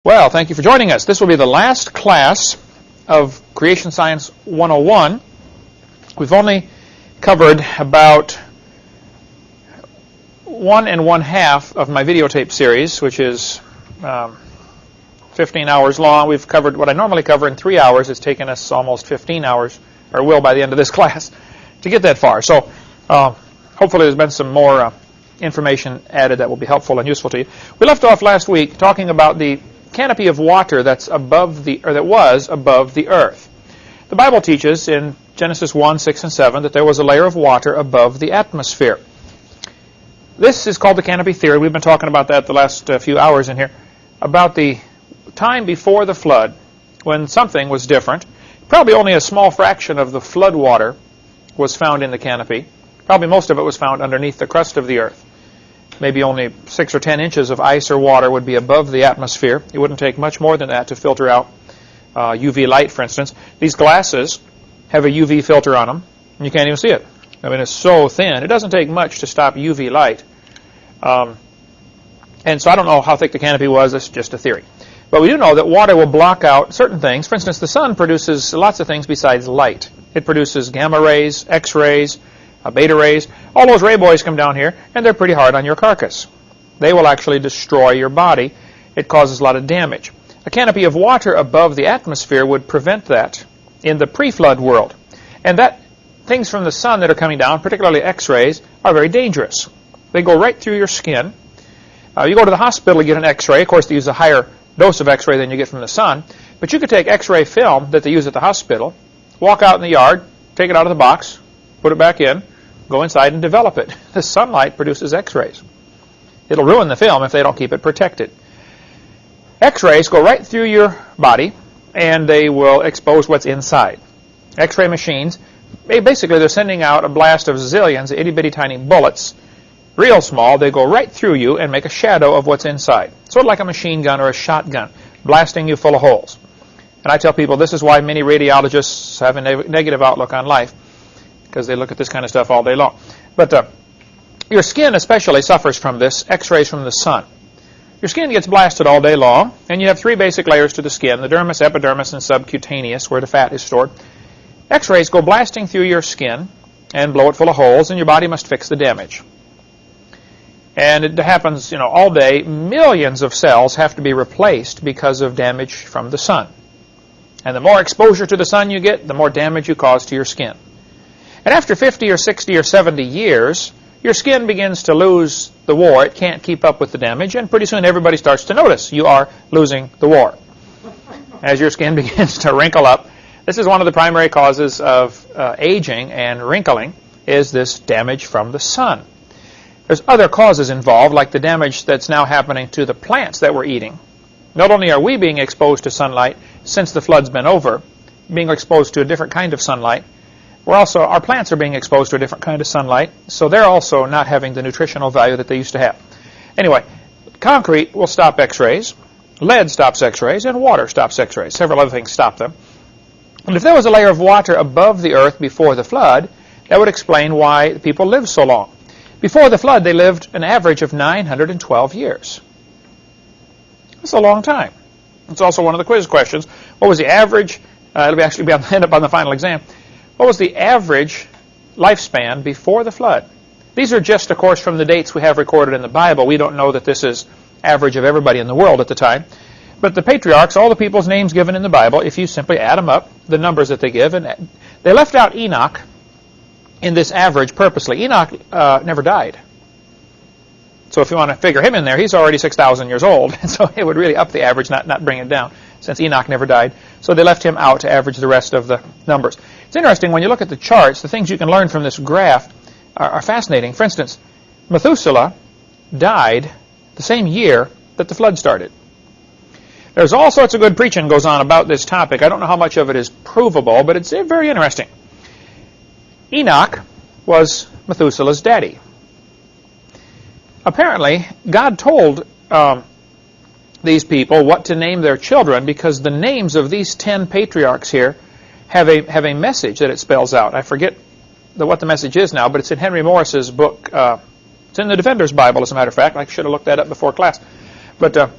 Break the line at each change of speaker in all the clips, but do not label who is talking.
Well, thank you for joining us. This will be the last class of Creation Science 101. We've only covered about 1 1/2 of my videotape series, which is 15 hours long. We've covered what I normally cover in 3 hours. It's taken us almost 15 hours, or will by the end of this class, to get that far. So hopefully there's been some more information added that will be helpful and useful to you. We left off last week talking about the canopy of water that was above the earth. The Bible teaches in Genesis 1, 6, and 7 that there was a layer of water above the atmosphere. This is called the canopy theory. We've been talking about that the last few hours in here, about the time before the flood when something was different. Probably only a small fraction of the flood water was found in the canopy. Probably most of it was found underneath the crust of the earth. Maybe only 6 or 10 inches of ice or water would be above the atmosphere. It wouldn't take much more than that to filter out UV light, for instance. These glasses have a UV filter on them, and you can't even see it. I mean, it's so thin. It doesn't take much to stop UV light. And so I don't know how thick the canopy was. It's just a theory. But we do know that water will block out certain things. For instance, the sun produces lots of things besides light. It produces gamma rays, X-rays, beta rays. All those ray boys come down here, and they're pretty hard on your carcass. They will actually destroy your body. It causes a lot of damage. A canopy of water above the atmosphere would prevent that in the pre-flood world. And that things from the sun that are coming down, particularly X-rays, are very dangerous. They go right through your skin. You go to the hospital to get an X-ray. Of course, they use a higher dose of X-ray than you get from the sun. But you could take X-ray film that they use at the hospital, walk out in the yard, take it out of the box, put it back in, go inside and develop it. The sunlight produces X-rays. It'll ruin the film if they don't keep it protected. X-rays go right through your body, and they will expose what's inside. X-ray machines, basically they're sending out a blast of zillions of itty-bitty tiny bullets, real small. They go right through you and make a shadow of what's inside. Sort of like a machine gun or a shotgun, blasting you full of holes. And I tell people this is why many radiologists have a negative outlook on life, because they look at this kind of stuff all day long. But your skin especially suffers from this, X-rays from the sun. Your skin gets blasted all day long, and you have 3 basic layers to the skin, the dermis, epidermis, and subcutaneous, where the fat is stored. X-rays go blasting through your skin and blow it full of holes, and your body must fix the damage. And it happens, all day. Millions of cells have to be replaced because of damage from the sun. And the more exposure to the sun you get, the more damage you cause to your skin. And after 50 or 60 or 70 years, your skin begins to lose the war. It can't keep up with the damage, and pretty soon everybody starts to notice you are losing the war. As your skin begins to wrinkle up, this is one of the primary causes of aging and wrinkling, is this damage from the sun. There's other causes involved, like the damage that's now happening to the plants that we're eating. Not only are we being exposed to sunlight since the flood's been over, being exposed to a different kind of sunlight, our plants are being exposed to a different kind of sunlight, so they're also not having the nutritional value that they used to have. Anyway, concrete will stop X-rays, lead stops X-rays, and water stops X-rays. Several other things stop them. And if there was a layer of water above the earth before the flood, that would explain why people lived so long. Before the flood, they lived an average of 912 years. That's a long time. It's also one of the quiz questions. What was the average? It'll actually end up on the final exam. What was the average lifespan before the flood? These are just, of course, from the dates we have recorded in the Bible. We don't know that this is average of everybody in the world at the time. But the patriarchs, all the people's names given in the Bible, if you simply add them up, the numbers that they give, and they left out Enoch in this average purposely. Enoch never died. So if you want to figure him in there, he's already 6,000 years old. So it would really up the average, not bring it down, since Enoch never died. So they left him out to average the rest of the numbers. It's interesting, when you look at the charts, the things you can learn from this graph are fascinating. For instance, Methuselah died the same year that the flood started. There's all sorts of good preaching goes on about this topic. I don't know how much of it is provable, but it's very interesting. Enoch was Methuselah's daddy. Apparently, God told these people what to name their children, because the names of these 10 patriarchs here have a message that it spells out. I forget what the message is now, but it's in Henry Morris's book. It's in the Defender's Bible, as a matter of fact. I should have looked that up before class. But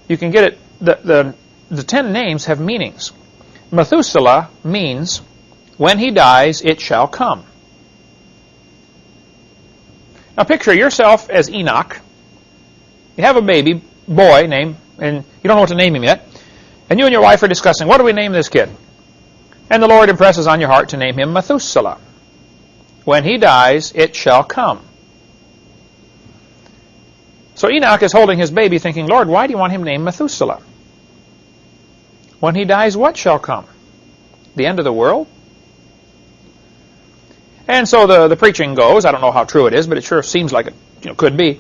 you can get it the 10 names have meanings. Methuselah means, when he dies, it shall come. Now picture yourself as Enoch. You have a baby boy named, and you don't know what to name him yet, and you and your wife are discussing, what do we name this kid? And the Lord impresses on your heart to name him Methuselah. When he dies, it shall come. So Enoch is holding his baby thinking, Lord, why do you want him named Methuselah? When he dies, what shall come? The end of the world? And so the preaching goes, I don't know how true it is, but it sure seems like it could be,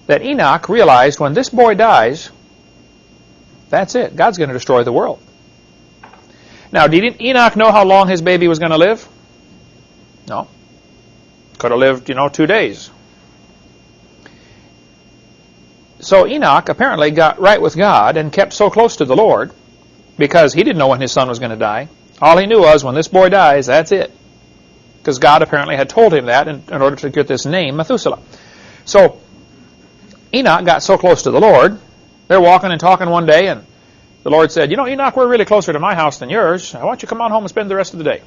that Enoch realized when this boy dies, that's it. God's going to destroy the world. Now, did Enoch know how long his baby was going to live? No. Could have lived, 2 days. So Enoch apparently got right with God and kept so close to the Lord because he didn't know when his son was going to die. All he knew was when this boy dies, that's it. Because God apparently had told him that in order to get this name, Methuselah. So Enoch got so close to the Lord, they're walking and talking one day, and the Lord said, Enoch, we're really closer to my house than yours. I want you to come on home and spend the rest of the day.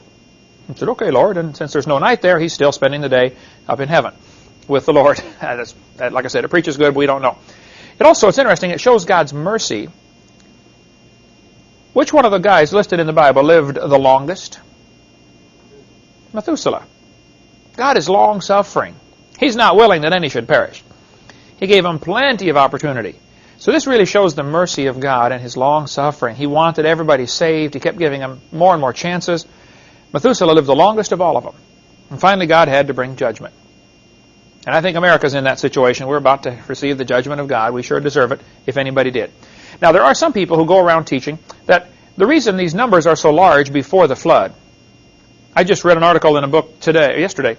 He said, okay, Lord. And since there's no night there, he's still spending the day up in heaven with the Lord. Like I said, it preaches good, but we don't know. It's interesting, it shows God's mercy. Which one of the guys listed in the Bible lived the longest? Methuselah. God is long-suffering. He's not willing that any should perish. He gave him plenty of opportunity. So this really shows the mercy of God and his long-suffering. He wanted everybody saved. He kept giving them more and more chances. Methuselah lived the longest of all of them. And finally, God had to bring judgment. And I think America's in that situation. We're about to receive the judgment of God. We sure deserve it, if anybody did. Now, there are some people who go around teaching that the reason these numbers are so large before the flood. I just read an article in a book yesterday.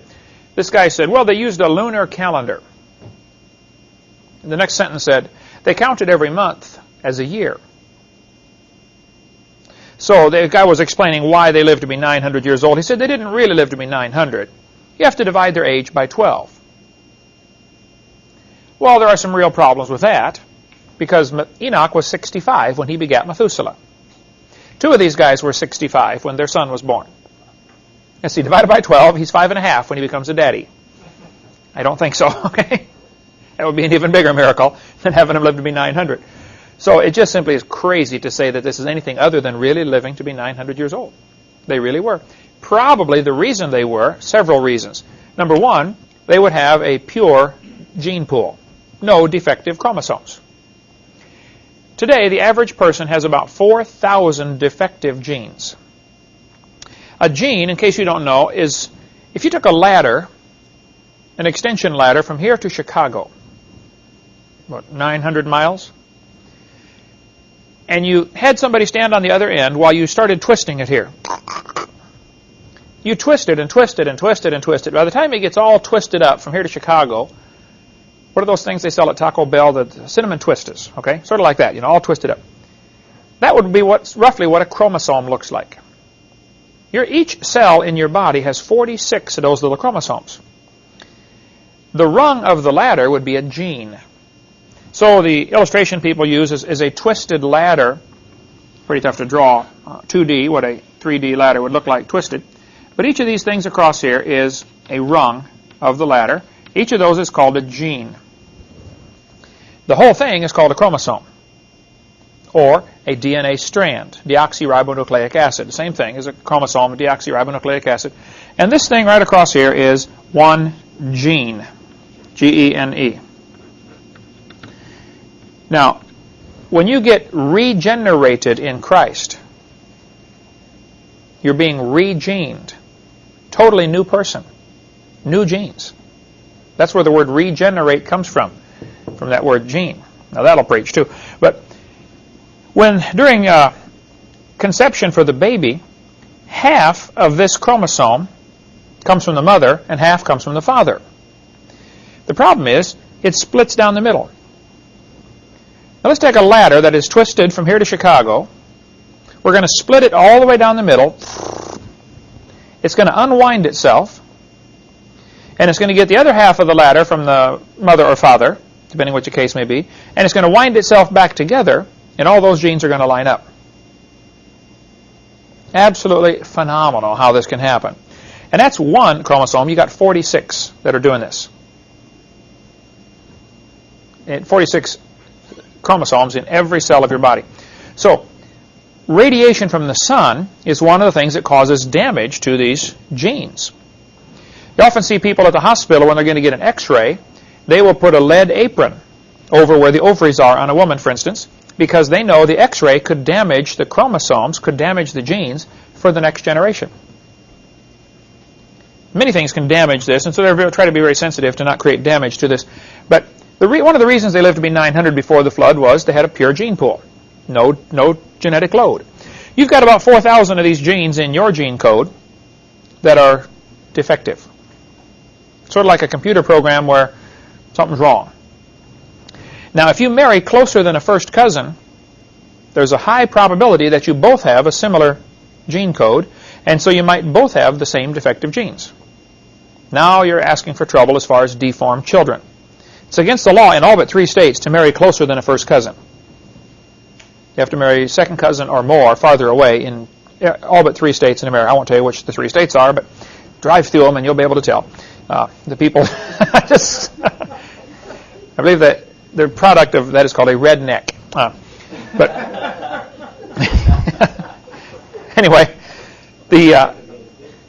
This guy said, well, they used a lunar calendar. And the next sentence said, they counted every month as a year. So the guy was explaining why they lived to be 900 years old. He said they didn't really live to be 900. You have to divide their age by 12. Well, there are some real problems with that, because Enoch was 65 when he begat Methuselah. 2 of these guys were 65 when their son was born. And see, divided by 12, he's 5.5 when he becomes a daddy. I don't think so, okay? That would be an even bigger miracle than having him live to be 900. So it just simply is crazy to say that this is anything other than really living to be 900 years old. They really were. Probably the reason they were, several reasons. Number one, they would have a pure gene pool. No defective chromosomes. Today, the average person has about 4,000 defective genes. A gene, in case you don't know, is if you took a ladder, an extension ladder from here to Chicago, about 900 miles, and you had somebody stand on the other end while you started twisting it here. You twisted and twisted and twisted and twisted. By the time it gets all twisted up from here to Chicago, what are those things they sell at Taco Bell? The cinnamon twisters, okay? Sort of like that, all twisted up. That would be roughly what a chromosome looks like. Each cell in your body has 46 of those little chromosomes. The rung of the ladder would be a gene. So the illustration people use is a twisted ladder. Pretty tough to draw 2D, what a 3D ladder would look like twisted. But each of these things across here is a rung of the ladder. Each of those is called a gene. The whole thing is called a chromosome, or a DNA strand, deoxyribonucleic acid. The same thing as a chromosome, deoxyribonucleic acid. And this thing right across here is one gene, G-E-N-E. Now, when you get regenerated in Christ, you're being regened. Totally new person. New genes. That's where the word regenerate comes from that word gene. Now that'll preach too. But during conception for the baby, half of this chromosome comes from the mother and half comes from the father. The problem is it splits down the middle. Now let's take a ladder that is twisted from here to Chicago. We're going to split it all the way down the middle. It's going to unwind itself. And it's going to get the other half of the ladder from the mother or father, depending what your case may be. And it's going to wind itself back together. and all those genes are going to line up. Absolutely phenomenal how this can happen. And that's one chromosome. You got 46 that are doing this. And 46 chromosomes in every cell of your body. So radiation from the sun is one of the things that causes damage to these genes. You often see people at the hospital when they're going to get an x-ray, they will put a lead apron over where the ovaries are on a woman, for instance, because they know the x-ray could damage the chromosomes, could damage the genes for the next generation. Many things can damage this, and so they try to be very sensitive to not create damage to this. But one of the reasons they lived to be 900 before the flood was they had a pure gene pool. No genetic load. You've got about 4,000 of these genes in your gene code that are defective. Sort of like a computer program where something's wrong. Now, if you marry closer than a first cousin, there's a high probability that you both have a similar gene code, and so you might both have the same defective genes. Now you're asking for trouble as far as deformed children. It's against the law in all but 3 states to marry closer than a first cousin. You have to marry a second cousin or more farther away in all but 3 states in America. I won't tell you which the 3 states are, but drive through them and you'll be able to tell. The people, I believe that the product of that is called a redneck. But anyway, the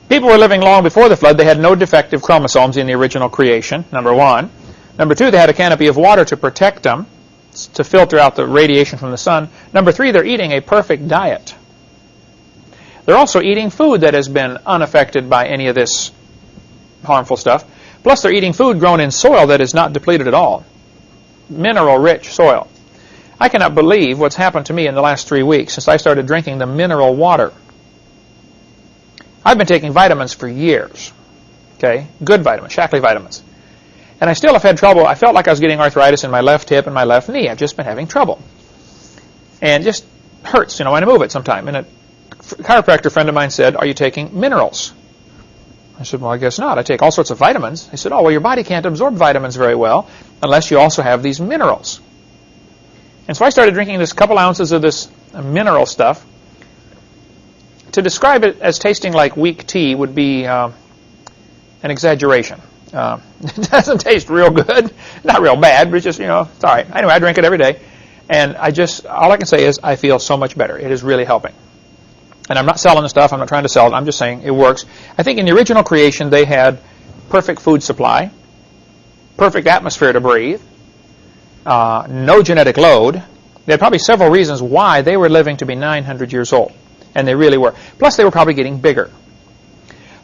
people were living long before the flood. They had no defective chromosomes in the original creation, number one. Number two, they had a canopy of water to protect them, to filter out the radiation from the sun. Number three, they're eating a perfect diet. They're also eating food that has been unaffected by any of this harmful stuff. Plus, they're eating food grown in soil that is not depleted at all. Mineral-rich soil. I cannot believe what's happened to me in the last 3 weeks since I started drinking the mineral water. I've been taking vitamins for years. Okay, good vitamins, Shaklee vitamins. And I still have had trouble. I felt like I was getting arthritis in my left hip and my left knee. I've just been having trouble. And it just hurts, when I move it sometime. And a chiropractor friend of mine said, "Are you taking minerals?" I said, "Well, I guess not. I take all sorts of vitamins." He said, "Oh, well, your body can't absorb vitamins very well unless you also have these minerals." And so I started drinking this couple ounces of this mineral stuff. To describe it as tasting like weak tea would be an exaggeration. It doesn't taste real good. Not real bad, but it's just, it's all right. Anyway, I drink it every day. And all I can say is I feel so much better. It is really helping. And I'm not selling the stuff. I'm not trying to sell it. I'm just saying it works. I think in the original creation, they had perfect food supply, perfect atmosphere to breathe, no genetic load. They had probably several reasons why they were living to be 900 years old. And they really were. Plus, they were probably getting bigger.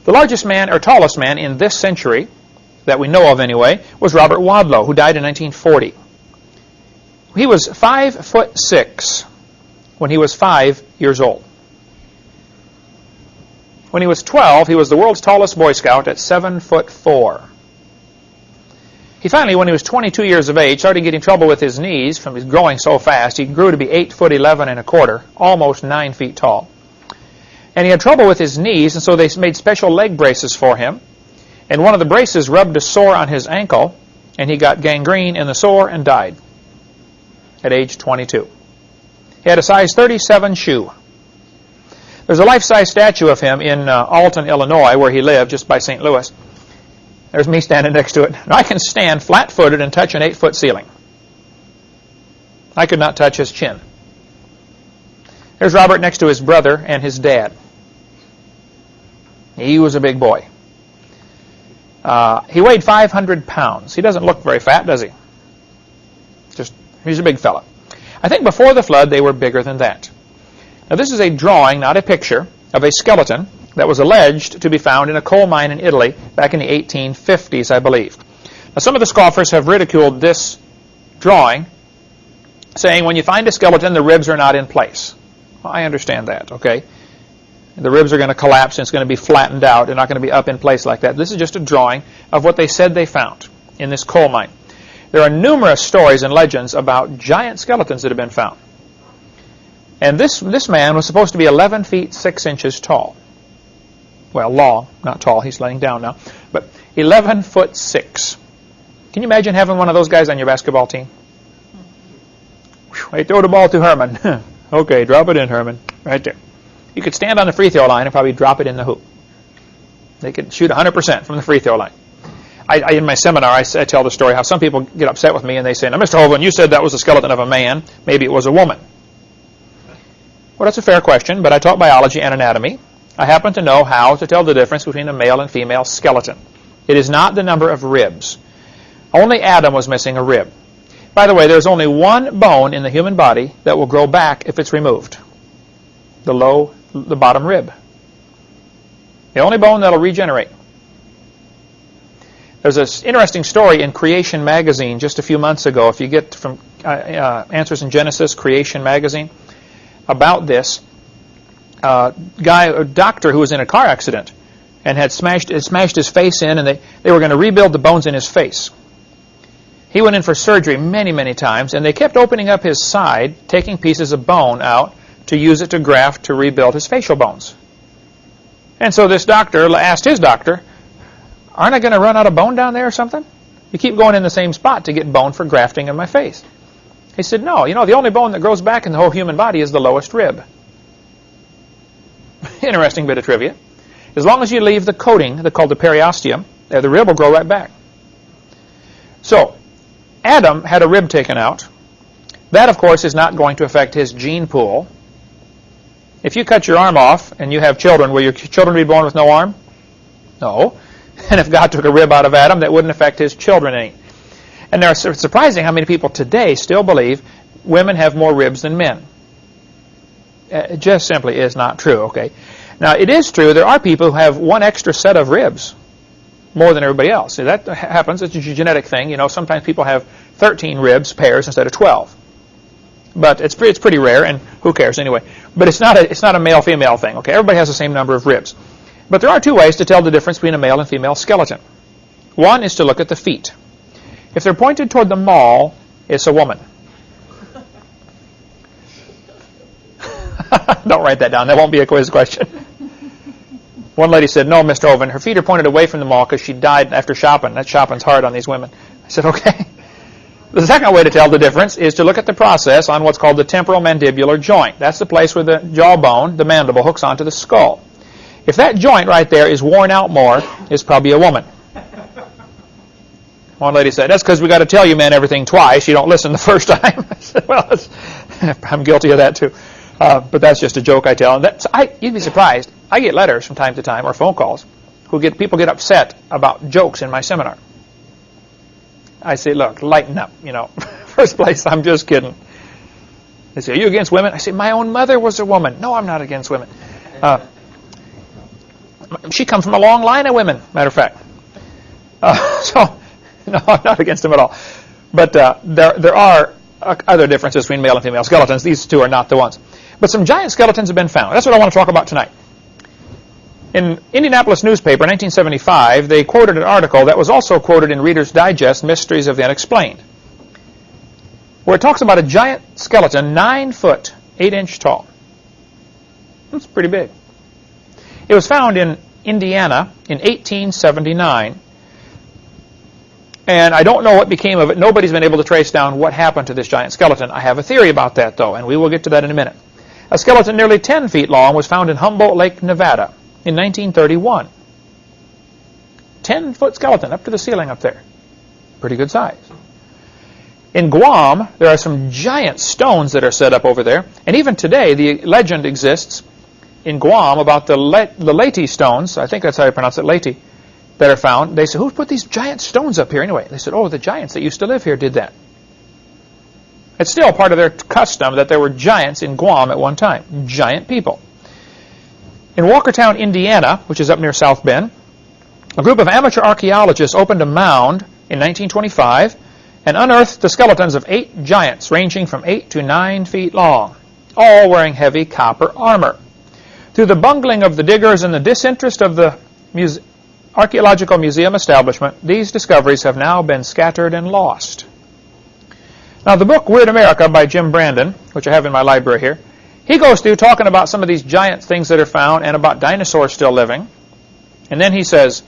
The largest man, or tallest man in this century, that we know of anyway, was Robert Wadlow, who died in 1940. He was 5'6" when he was 5 years old. When he was 12, he was the world's tallest Boy Scout at 7'4". He finally, when he was 22 years of age, started getting trouble with his knees from his growing so fast. He grew to be 8'11", almost 9 feet tall. And he had trouble with his knees, and so they made special leg braces for him. And one of the braces rubbed a sore on his ankle, and he got gangrene in the sore and died at age 22. He had a size 37 shoe. There's a life-size statue of him in Alton, Illinois, where he lived, just by St. Louis. There's me standing next to it. Now, I can stand flat-footed and touch an 8-foot ceiling. I could not touch his chin. There's Robert next to his brother and his dad. He was a big boy. He weighed 500 pounds. He doesn't look very fat, does he? He's a big fella. I think before the flood, they were bigger than that. Now, this is a drawing, not a picture, of a skeleton that was alleged to be found in a coal mine in Italy back in the 1850s, I believe. Now, some of the scoffers have ridiculed this drawing, saying when you find a skeleton, the ribs are not in place. Well, I understand that, okay? The ribs are going to collapse and it's going to be flattened out. They're not going to be up in place like that. This is just a drawing of what they said they found in this coal mine. There are numerous stories and legends about giant skeletons that have been found. And this man was supposed to be 11 feet 6 inches tall. Well, long, not tall. He's laying down now. But 11'6". Can you imagine having one of those guys on your basketball team? Hey, throw the ball to Herman. Okay, drop it in, Herman. Right there. You could stand on the free throw line and probably drop it in the hoop. They could shoot 100% from the free throw line. In my seminar, I tell the story how some people get upset with me and they say, now, Mr. Hovind, you said that was the skeleton of a man. Maybe it was a woman. Well, that's a fair question, but I taught biology and anatomy. I happen to know how to tell the difference between a male and female skeleton. It is not the number of ribs. Only Adam was missing a rib. By the way, there's only one bone in the human body that will grow back if it's removed. The bottom rib. The only bone that will regenerate. There's this interesting story in Creation magazine just a few months ago. If you get from Answers in Genesis, Creation magazine, about this a doctor who was in a car accident and had smashed his face in, and they were going to rebuild the bones in his face. He went in for surgery many, many times, and they kept opening up his side, taking pieces of bone out to use it to graft to rebuild his facial bones. And so this doctor asked his doctor, aren't I going to run out of bone down there or something? You keep going in the same spot to get bone for grafting in my face. He said, no, the only bone that grows back in the whole human body is the lowest rib. Interesting bit of trivia. As long as you leave the coating, called the periosteum, the rib will grow right back. So, Adam had a rib taken out. That, of course, is not going to affect his gene pool. If you cut your arm off and you have children, will your children be born with no arm? No. And if God took a rib out of Adam, that wouldn't affect his children any. And it's surprising how many people today still believe women have more ribs than men. It just simply is not true, okay? Now, it is true there are people who have one extra set of ribs more than everybody else. See, that happens. It's a genetic thing. Sometimes people have 13 ribs pairs instead of 12. But it's pretty rare, and who cares anyway? But it's not a male-female thing, okay? Everybody has the same number of ribs. But there are two ways to tell the difference between a male and female skeleton. One is to look at the feet. If they're pointed toward the mall, it's a woman. Don't write that down. That won't be a quiz question. One lady said, no, Mr. Hovind, her feet are pointed away from the mall because she died after shopping. That shopping's hard on these women. I said, okay. The second way to tell the difference is to look at the process on what's called the temporal mandibular joint. That's the place where the jawbone, the mandible, hooks onto the skull. If that joint right there is worn out more, it's probably a woman. One lady said, that's because we got to tell you men everything twice. You don't listen the first time. I said, well, I'm guilty of that too. But that's just a joke I tell. You'd be surprised. I get letters from time to time, or phone calls, people get upset about jokes in my seminar. I say, look, lighten up. First place, I'm just kidding. They say, are you against women? I say, my own mother was a woman. No, I'm not against women. She comes from a long line of women, matter of fact. So, no, I'm not against them at all. But there are other differences between male and female skeletons. These two are not the ones. But some giant skeletons have been found. That's what I want to talk about tonight. In Indianapolis newspaper, 1975, they quoted an article that was also quoted in Reader's Digest, Mysteries of the Unexplained, where it talks about a giant skeleton, 9 foot, 8 inch tall. That's pretty big. It was found in Indiana in 1879. And I don't know what became of it. Nobody's been able to trace down what happened to this giant skeleton. I have a theory about that, though, and we will get to that in a minute. A skeleton nearly 10 feet long was found in Humboldt Lake, Nevada in 1931. 10-foot skeleton up to the ceiling up there. Pretty good size. In Guam, there are some giant stones that are set up over there. And even today, the legend exists in Guam about the Leyte stones. I think that's how you pronounce it, Leyte, that are found. They said, who put these giant stones up here anyway? They said, oh, the giants that used to live here did that. It's still part of their custom that there were giants in Guam at one time. Giant people. In Walkertown, Indiana, which is up near South Bend, a group of amateur archaeologists opened a mound in 1925 and unearthed the skeletons of 8 giants ranging from 8 to 9 feet long, all wearing heavy copper armor. Through the bungling of the diggers and the disinterest of the archaeological museum establishment, these discoveries have now been scattered and lost. Now, the book Weird America by Jim Brandon, which I have in my library here, he goes through talking about some of these giant things that are found and about dinosaurs still living. And then he says,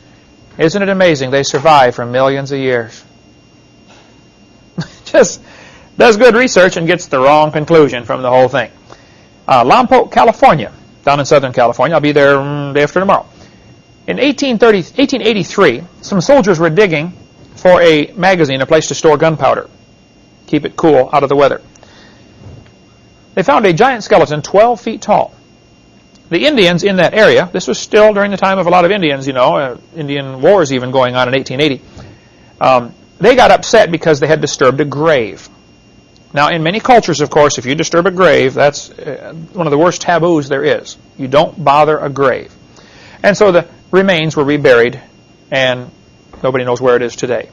isn't it amazing they survive for millions of years? Just does good research and gets the wrong conclusion from the whole thing. Lompoc, California, down in Southern California. I'll be there day after tomorrow. In 1883, some soldiers were digging for a magazine, a place to store gunpowder, keep it cool out of the weather. They found a giant skeleton 12 feet tall. The Indians in that area, this was still during the time of a lot of Indians, Indian wars even going on in 1880, they got upset because they had disturbed a grave. Now, in many cultures, of course, if you disturb a grave, that's one of the worst taboos there is. You don't bother a grave. And so the remains were reburied, and nobody knows where it is today.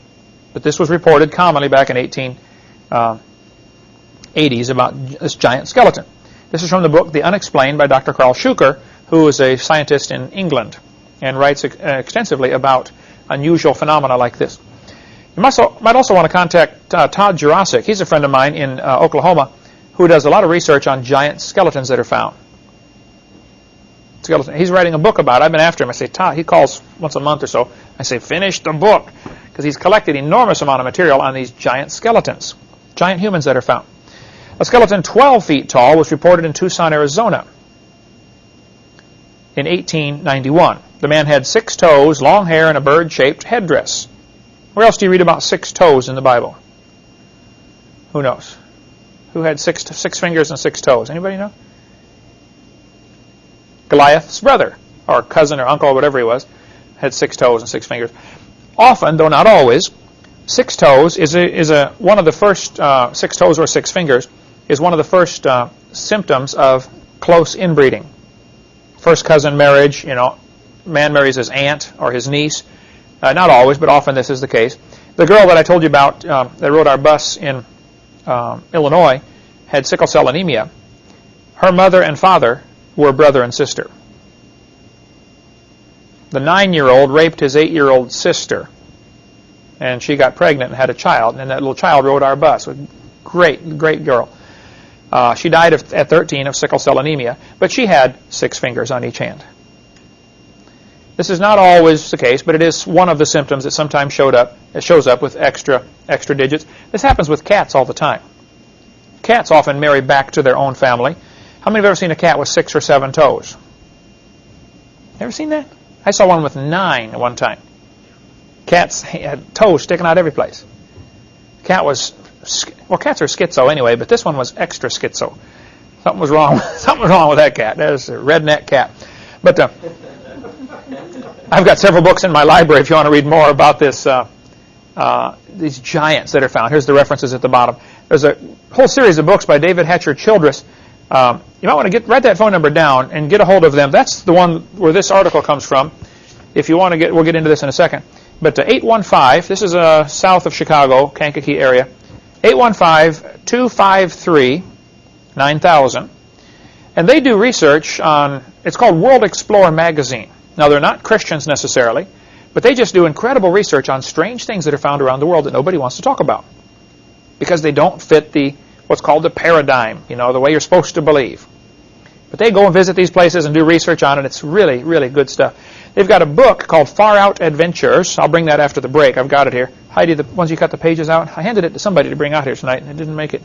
But this was reported commonly back in 1880s about this giant skeleton. This is from the book The Unexplained by Dr. Carl Schuker, who is a scientist in England and writes extensively about unusual phenomena like this. You might also want to contact Todd Jurasik. He's a friend of mine in Oklahoma who does a lot of research on giant skeletons that are found. He's writing a book about it. I've been after him. I say, Todd, he calls once a month or so. I say, finish the book, because he's collected an enormous amount of material on these giant skeletons, giant humans that are found. A skeleton 12 feet tall was reported in Tucson, Arizona in 1891. The man had 6 toes, long hair, and a bird-shaped headdress. Where else do you read about 6 toes in the Bible? Who knows? Who had six fingers and 6 toes? Anybody know? Goliath's brother, or cousin or uncle or whatever he was, had 6 toes and 6 fingers. Often, though not always, 6 toes is one of the first 6 toes or 6 fingers is one of the first symptoms of close inbreeding. First cousin marriage, man marries his aunt or his niece. Not always, but often this is the case. The girl that I told you about that rode our bus in Illinois had sickle cell anemia. Her mother and father were brother and sister. The 9-year-old raped his 8-year-old sister, and she got pregnant and had a child, and that little child rode our bus. Great, great girl. She died at 13 of sickle cell anemia, but she had 6 fingers on each hand. This is not always the case, but it is one of the symptoms that sometimes shows up with extra digits. This happens with cats all the time. Cats often marry back to their own family. How many have ever seen a cat with 6 or 7 toes? Ever seen that? I saw one with 9 at one time. Cats had toes sticking out every place. Cats are schizo anyway, but this one was extra schizo. Something was wrong. Something was wrong with that cat. That was a redneck cat. But I've got several books in my library if you want to read more about this. These giants that are found. Here's the references at the bottom. There's a whole series of books by David Hatcher Childress. You might want to write that phone number down and get a hold of them. That's the one where this article comes from. If you want to we'll get into this in a second. But 815, this is south of Chicago, Kankakee area, 815-253-9000. And they do research on, it's called World Explorer Magazine. Now, they're not Christians necessarily, but they just do incredible research on strange things that are found around the world that nobody wants to talk about because they don't fit what's called the paradigm, the way you're supposed to believe. But they go and visit these places and do research on it. It's really, really good stuff. They've got a book called Far Out Adventures. I'll bring that after the break. I've got it here. Heidi, once you cut the pages out, I handed it to somebody to bring out here tonight, and it didn't make it,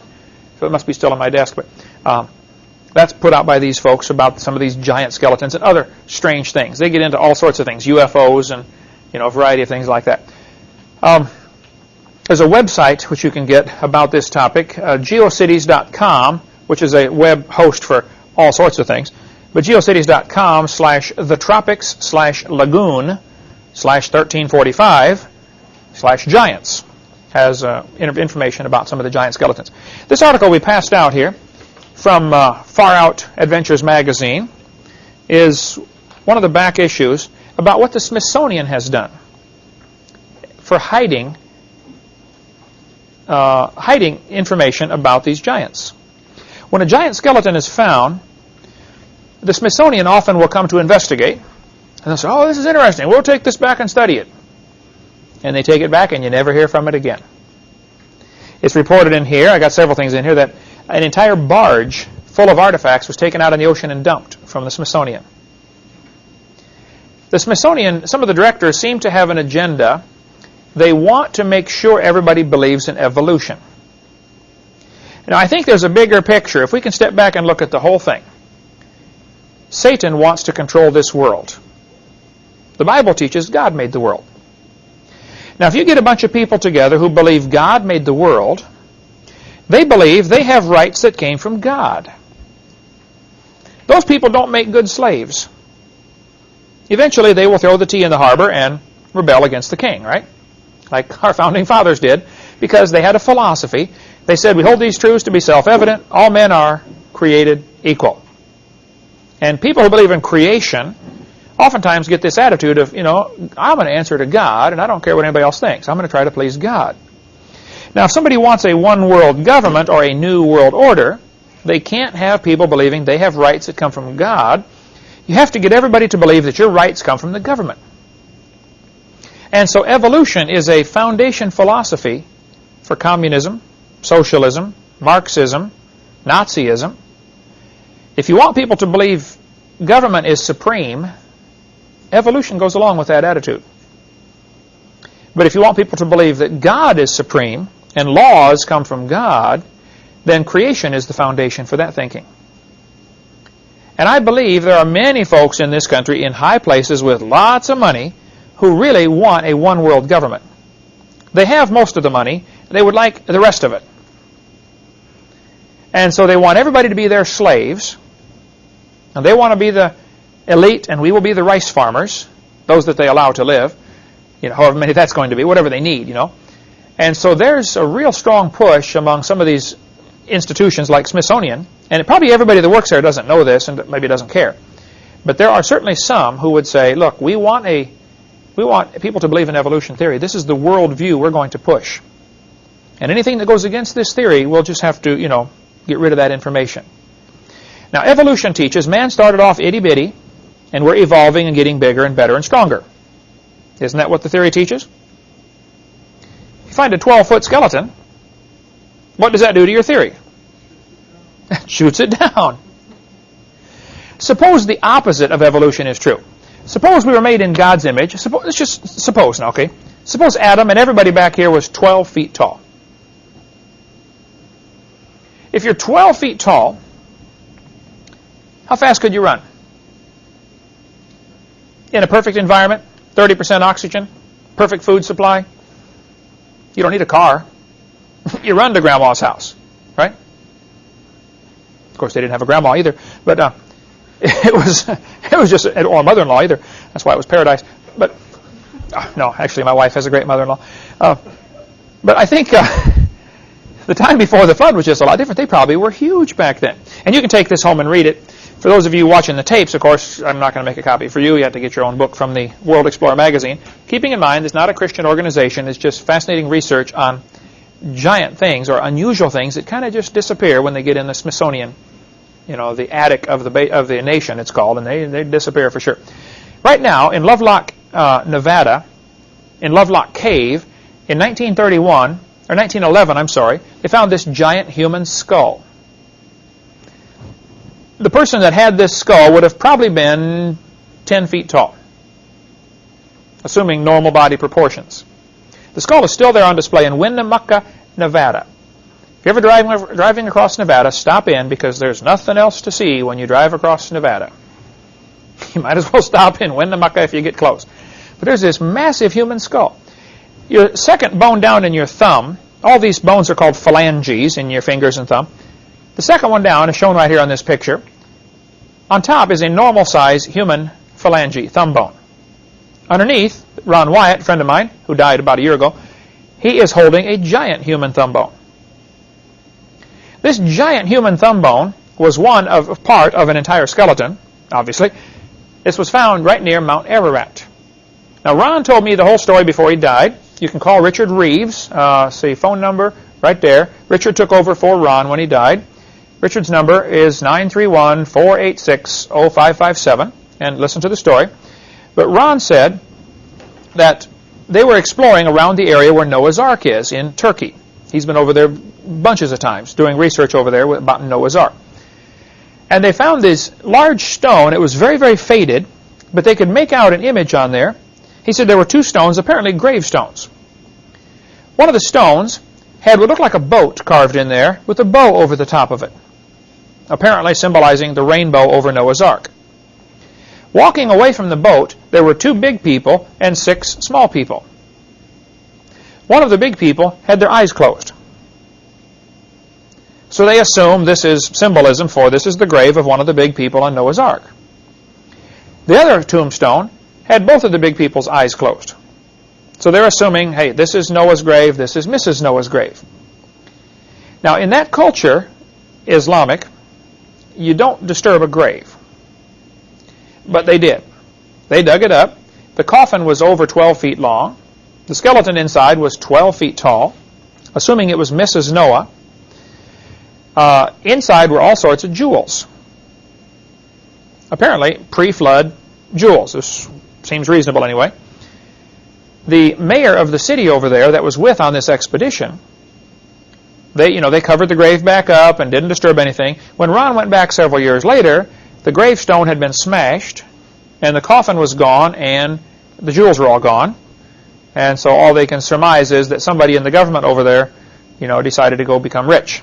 so it must be still on my desk. But that's put out by these folks about some of these giant skeletons and other strange things. They get into all sorts of things, UFOs and a variety of things like that. There's a website which you can get about this topic, geocities.com, which is a web host for all sorts of things. But geocities.com/thetropics/lagoon/1345/giants has information about some of the giant skeletons. This article we passed out here from Far Out Adventures magazine is one of the back issues about what the Smithsonian has done for hiding information about these giants. When a giant skeleton is found, the Smithsonian often will come to investigate, and they'll say, oh, this is interesting. We'll take this back and study it. And they take it back, and you never hear from it again. It's reported in here, I got several things in here, that an entire barge full of artifacts was taken out in the ocean and dumped from the Smithsonian. The Smithsonian, some of the directors seem to have an agenda. They want to make sure everybody believes in evolution. Now, I think there's a bigger picture. If we can step back and look at the whole thing. Satan wants to control this world. The Bible teaches God made the world. Now, if you get a bunch of people together who believe God made the world, they believe they have rights that came from God. Those people don't make good slaves. Eventually, they will throw the tea in the harbor and rebel against the king, right? Like our founding fathers did, because they had a philosophy. They said, we hold these truths to be self-evident. All men are created equal. And people who believe in creation oftentimes get this attitude of, I'm going to answer to God, and I don't care what anybody else thinks. I'm going to try to please God. Now, if somebody wants a one-world government or a new world order, they can't have people believing they have rights that come from God. You have to get everybody to believe that your rights come from the government. And so evolution is a foundation philosophy for communism, socialism, Marxism, Nazism. If you want people to believe government is supreme, evolution goes along with that attitude. But if you want people to believe that God is supreme and laws come from God, then creation is the foundation for that thinking. And I believe there are many folks in this country in high places with lots of money who really want a one-world government. They have most of the money. They would like the rest of it. And so they want everybody to be their slaves. And they want to be the elite, and we will be the rice farmers, those that they allow to live, however many that's going to be, whatever they need, And so there's a real strong push among some of these institutions like Smithsonian, and probably everybody that works there doesn't know this and maybe doesn't care. But there are certainly some who would say, look, we want people to believe in evolution theory. This is the world view we're going to push. And anything that goes against this theory, we'll just have to, get rid of that information. Now, evolution teaches man started off itty-bitty, and we're evolving and getting bigger and better and stronger. Isn't that what the theory teaches? If you find a 12-foot skeleton, what does that do to your theory? It shoots it down. Suppose the opposite of evolution is true. Suppose we were made in God's image. Let's just suppose now, okay? Suppose Adam and everybody back here was 12 feet tall. If you're 12 feet tall, how fast could you run? In a perfect environment, 30% oxygen, perfect food supply. You don't need a car. You run to Grandma's house, right? Of course, they didn't have a grandma either, but it was just, or a mother-in-law either. That's why it was paradise. But no, actually, my wife has a great mother-in-law. But I think the time before the flood was just a lot different. They probably were huge back then. And you can take this home and read it. For those of you watching the tapes, of course, I'm not going to make a copy for you. You have to get your own book from the World Explorer magazine. Keeping in mind, it's not a Christian organization. It's just fascinating research on giant things or unusual things that kind of just disappear when they get in the Smithsonian, the attic of the nation, it's called, and they disappear for sure. Right now, in Lovelock, Nevada, in Lovelock Cave, in 1911, they found this giant human skull. The person that had this skull would have probably been 10 feet tall, assuming normal body proportions. The skull is still there on display in Winnemucca, Nevada. If you're ever driving across Nevada, stop in, because there's nothing else to see when you drive across Nevada. You might as well stop in Winnemucca if you get close. But there's this massive human skull. Your second bone down in your thumb, all these bones are called phalanges in your fingers and thumb. The second one down is shown right here on this picture. On top is a normal-size human phalange, thumb bone. Underneath, Ron Wyatt, a friend of mine, who died about a year ago, he is holding a giant human thumb bone. This giant human thumb bone was part of an entire skeleton, obviously. This was found right near Mount Ararat. Now, Ron told me the whole story before he died. You can call Richard Reeves, see phone number right there. Richard took over for Ron when he died. Richard's number is 931-486-0557, and listen to the story. But Ron said that they were exploring around the area where Noah's Ark is in Turkey. He's been over there bunches of times doing research over there about Noah's Ark. And they found this large stone. It was very, very faded, but they could make out an image on there. He said there were two stones, apparently gravestones. One of the stones had what looked like a boat carved in there with a bow over the top of it, apparently symbolizing the rainbow over Noah's Ark. Walking away from the boat, there were 2 big people and 6 small people. One of the big people had their eyes closed. So they assume this is symbolism for this is the grave of one of the big people on Noah's Ark. The other tombstone had both of the big people's eyes closed. So they're assuming, hey, this is Noah's grave, this is Mrs. Noah's grave. Now in that culture, Islamic, you don't disturb a grave. But they did. They dug it up. The coffin was over 12 feet long. The skeleton inside was 12 feet tall, assuming it was Mrs. Noah. Inside were all sorts of jewels. Apparently, pre-flood jewels. This seems reasonable anyway. The mayor of the city over there that was with on this expedition, they covered the grave back up and didn't disturb anything. When Ron went back several years later, the gravestone had been smashed, and the coffin was gone, and the jewels were all gone. And so all they can surmise is that somebody in the government over there, decided to go become rich.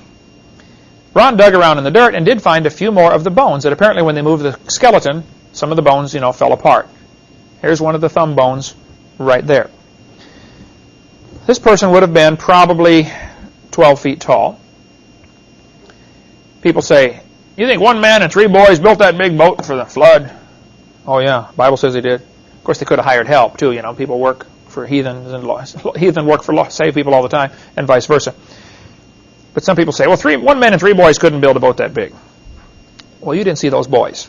Ron dug around in the dirt and did find a few more of the bones that apparently when they moved the skeleton, some of the bones, fell apart. Here's one of the thumb bones right there. This person would have been probably 12 feet tall. People say, you think 1 man and 3 boys built that big boat for the flood? Oh yeah, the Bible says they did. Of course, they could have hired help too. People work for heathens and heathen work for save people all the time, and vice versa. But some people say, well, 1 man and 3 boys couldn't build a boat that big. Well, you didn't see those boys.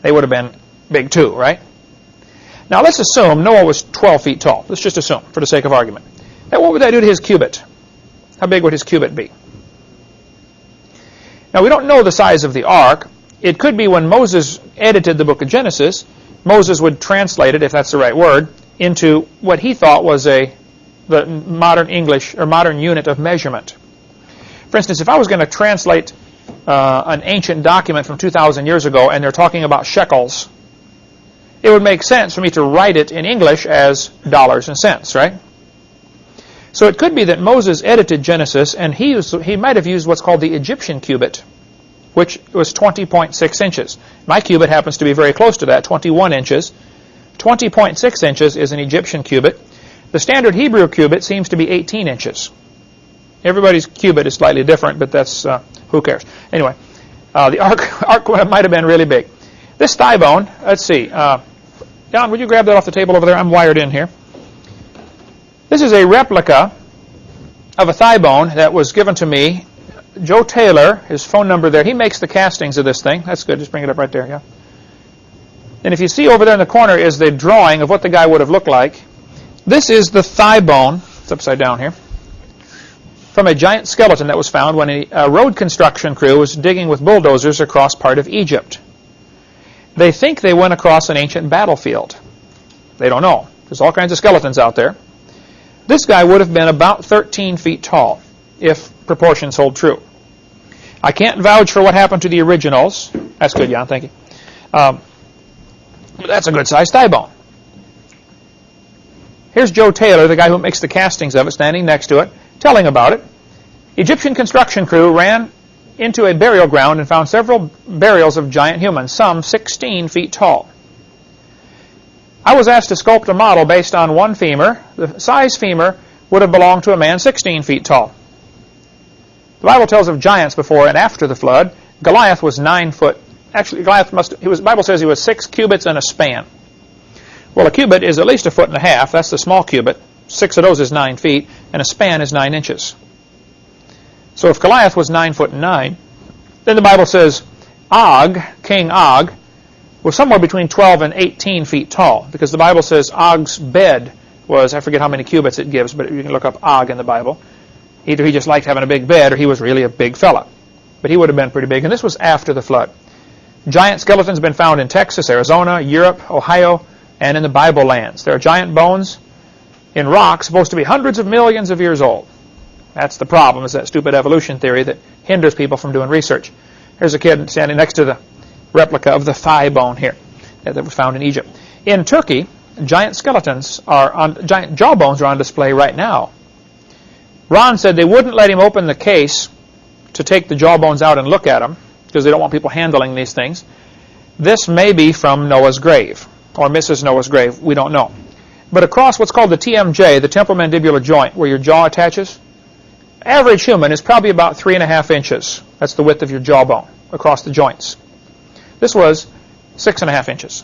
They would have been big too, right? Now let's assume Noah was 12 feet tall. Let's just assume, for the sake of argument. Now what would that do to his cubit? How big would his cubit be? Now we don't know the size of the ark. It could be when Moses edited the book of Genesis, Moses would translate it, if that's the right word, into what he thought was the modern English or modern unit of measurement. For instance, if I was going to translate an ancient document from 2,000 years ago and they're talking about shekels, it would make sense for me to write it in English as dollars and cents, right? So it could be that Moses edited Genesis and he might have used what's called the Egyptian cubit, which was 20.6 inches. My cubit happens to be very close to that, 21 inches. 20.6 inches is an Egyptian cubit. The standard Hebrew cubit seems to be 18 inches. Everybody's cubit is slightly different, but that's, who cares? Anyway, the ark might have been really big. This thigh bone, let's see. John, would you grab that off the table over there? I'm wired in here. This is a replica of a thigh bone that was given to me. Joe Taylor, his phone number there, he makes the castings of this thing. That's good. Just bring it up right there, yeah. And if you see over there in the corner is the drawing of what the guy would have looked like. This is the thigh bone. It's upside down here. From a giant skeleton that was found when a road construction crew was digging with bulldozers across part of Egypt. They think they went across an ancient battlefield. They don't know. There's all kinds of skeletons out there. This guy would have been about 13 feet tall, if proportions hold true. I can't vouch for what happened to the originals. That's good, Jan, thank you. But that's a good-sized thigh bone. Here's Joe Taylor, the guy who makes the castings of it, standing next to it, telling about it. Egyptian construction crew ran into a burial ground and found several burials of giant humans, some 16 feet tall. I was asked to sculpt a model based on one femur. The size femur would have belonged to a man 16 feet tall. The Bible tells of giants before and after the flood. Goliath was 9 foot. Actually, Goliath the Bible says he was 6 cubits and a span. Well, a cubit is at least 1.5 feet. That's the small cubit. 6 of those is 9 feet, and a span is 9 inches. So if Goliath was 9 foot and 9, then the Bible says Og, King Og, was somewhere between 12 and 18 feet tall, because the Bible says Og's bed was, I forget how many cubits it gives, but you can look up Og in the Bible. Either he just liked having a big bed, or he was really a big fella. But he would have been pretty big, and this was after the flood. Giant skeletons have been found in Texas, Arizona, Europe, Ohio, and in the Bible lands. There are giant bones in rocks supposed to be hundreds of millions of years old. That's the problem, is that stupid evolution theory that hinders people from doing research. Here's a kid standing next to the replica of the thigh bone here that was found in Egypt. In Turkey, giant skeletons giant jawbones are on display right now. Ron said they wouldn't let him open the case to take the jawbones out and look at them because they don't want people handling these things. This may be from Noah's grave or Mrs. Noah's grave. We don't know. But across what's called the TMJ, the temporomandibular joint, where your jaw attaches, average human is probably about 3.5 inches. That's the width of your jawbone across the joints. This was 6.5 inches.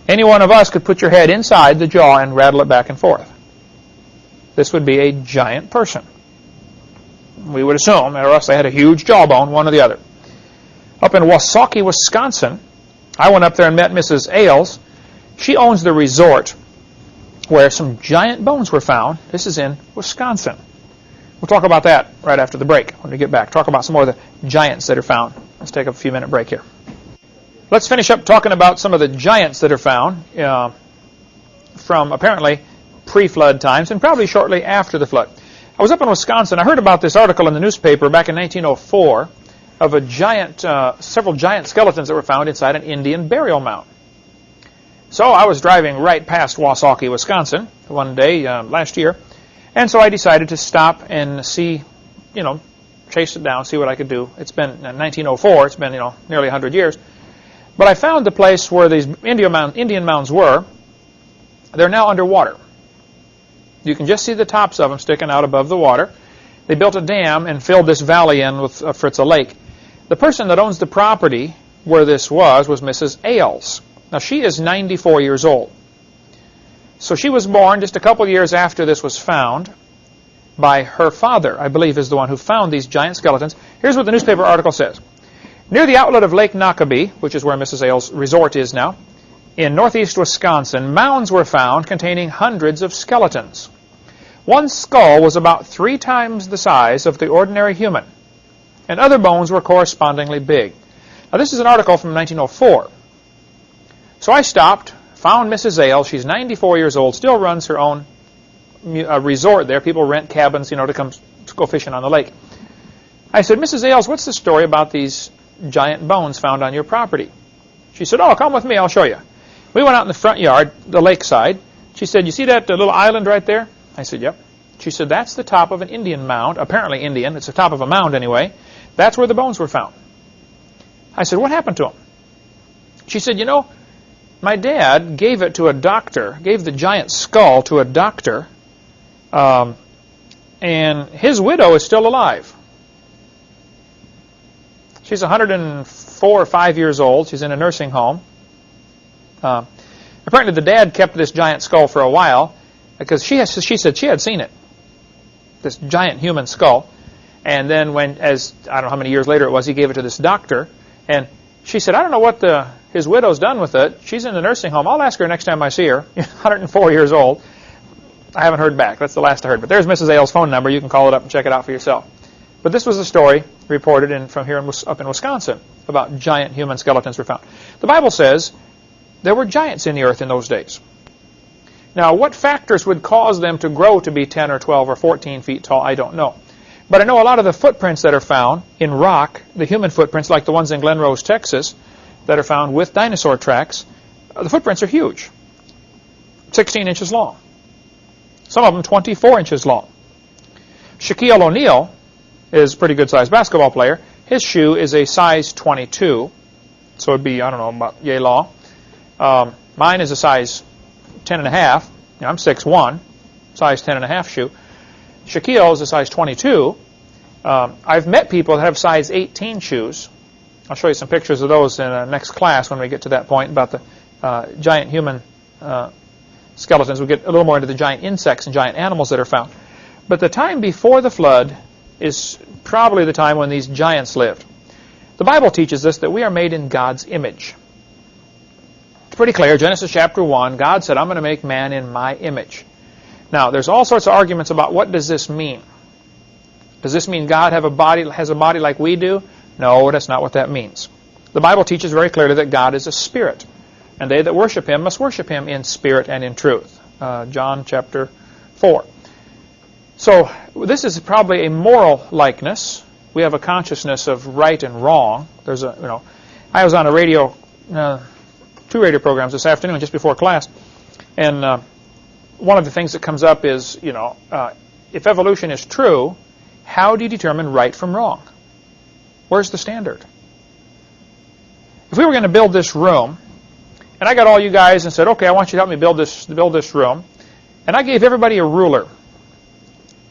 Any one of us could put your head inside the jaw and rattle it back and forth. This would be a giant person. We would assume, or else they had a huge jawbone, one or the other. Up in Wasaukie, Wisconsin, I went up there and met Mrs. Ailes. She owns the resort where some giant bones were found. This is in Wisconsin. We'll talk about that right after the break when we get back. Talk about some more of the giants that are found. Let's take a few-minute break here. Let's finish up talking about some of the giants that are found from apparently pre-flood times and probably shortly after the flood. I was up in Wisconsin. I heard about this article in the newspaper back in 1904 of a giant, several giant skeletons that were found inside an Indian burial mound. So I was driving right past Wasaukie, Wisconsin one day last year, and so I decided to stop and see, chase it down, see what I could do. It's been 1904. It's been, nearly 100 years. But I found the place where these Indian mounds were. They're now underwater. You can just see the tops of them sticking out above the water. They built a dam and filled this valley in with for it's a lake. The person that owns the property where this was Mrs. Ailes. Now, she is 94 years old. So she was born just a couple years after this was found by her father, I believe, is the one who found these giant skeletons. Here's what the newspaper article says. Near the outlet of Lake Nockabee, which is where Mrs. Ailes' resort is now, in northeast Wisconsin, mounds were found containing hundreds of skeletons. One skull was about 3 times the size of the ordinary human, and other bones were correspondingly big. Now, this is an article from 1904. So I stopped, found Mrs. Ailes. She's 94 years old, still runs her own resort there. People rent cabins, to go fishing on the lake. I said, Mrs. Ailes, what's the story about these giant bones found on your property? She said, oh, come with me, I'll show you. We went out in the front yard, the lakeside. She said, you see that little island right there? I said, yep. She said, that's the top of an Indian mound, apparently Indian. It's the top of a mound anyway. That's where the bones were found. I said, what happened to them? She said, my dad gave it to a doctor, gave the giant skull to a doctor, and his widow is still alive. She's 104 or 5 years old. She's in a nursing home. Apparently the dad kept this giant skull for a while because she said she had seen it, this giant human skull. And then I don't know how many years later it was, he gave it to this doctor. And she said, I don't know what his widow's done with it. She's in the nursing home. I'll ask her next time I see her. 104 years old. I haven't heard back. That's the last I heard. But there's Mrs. Ailes' phone number. You can call it up and check it out for yourself. But this was a story reported from here up in Wisconsin about giant human skeletons were found. The Bible says there were giants in the earth in those days. Now, what factors would cause them to grow to be 10 or 12 or 14 feet tall, I don't know. But I know a lot of the footprints that are found in rock, the human footprints like the ones in Glen Rose, Texas, that are found with dinosaur tracks, the footprints are huge, 16 inches long. Some of them 24 inches long. Shaquille O'Neal is a pretty good-sized basketball player. His shoe is a size 22, so it would be, about yay long. Mine is a size 10.5. I'm 6'1", size 10.5 shoe. Shaquille is a size 22. I've met people that have size 18 shoes. I'll show you some pictures of those in the next class when we get to that point about the giant human skeletons. We'll get a little more into the giant insects and giant animals that are found. But the time before the flood is probably the time when these giants lived. The Bible teaches us that we are made in God's image. It's pretty clear. Genesis chapter 1, God said, I'm going to make man in my image. Now, there's all sorts of arguments about what does this mean. Does this mean God has a body like we do? No, that's not what that means. The Bible teaches very clearly that God is a spirit, and they that worship him must worship him in spirit and in truth. John chapter 4. So this is probably a moral likeness. We have a consciousness of right and wrong. I was on a radio, 2 radio programs this afternoon just before class, and one of the things that comes up is, if evolution is true, how do you determine right from wrong? Where's the standard? If we were going to build this room, and I got all you guys and said, okay, I want you to help me build this room, and I gave everybody a ruler,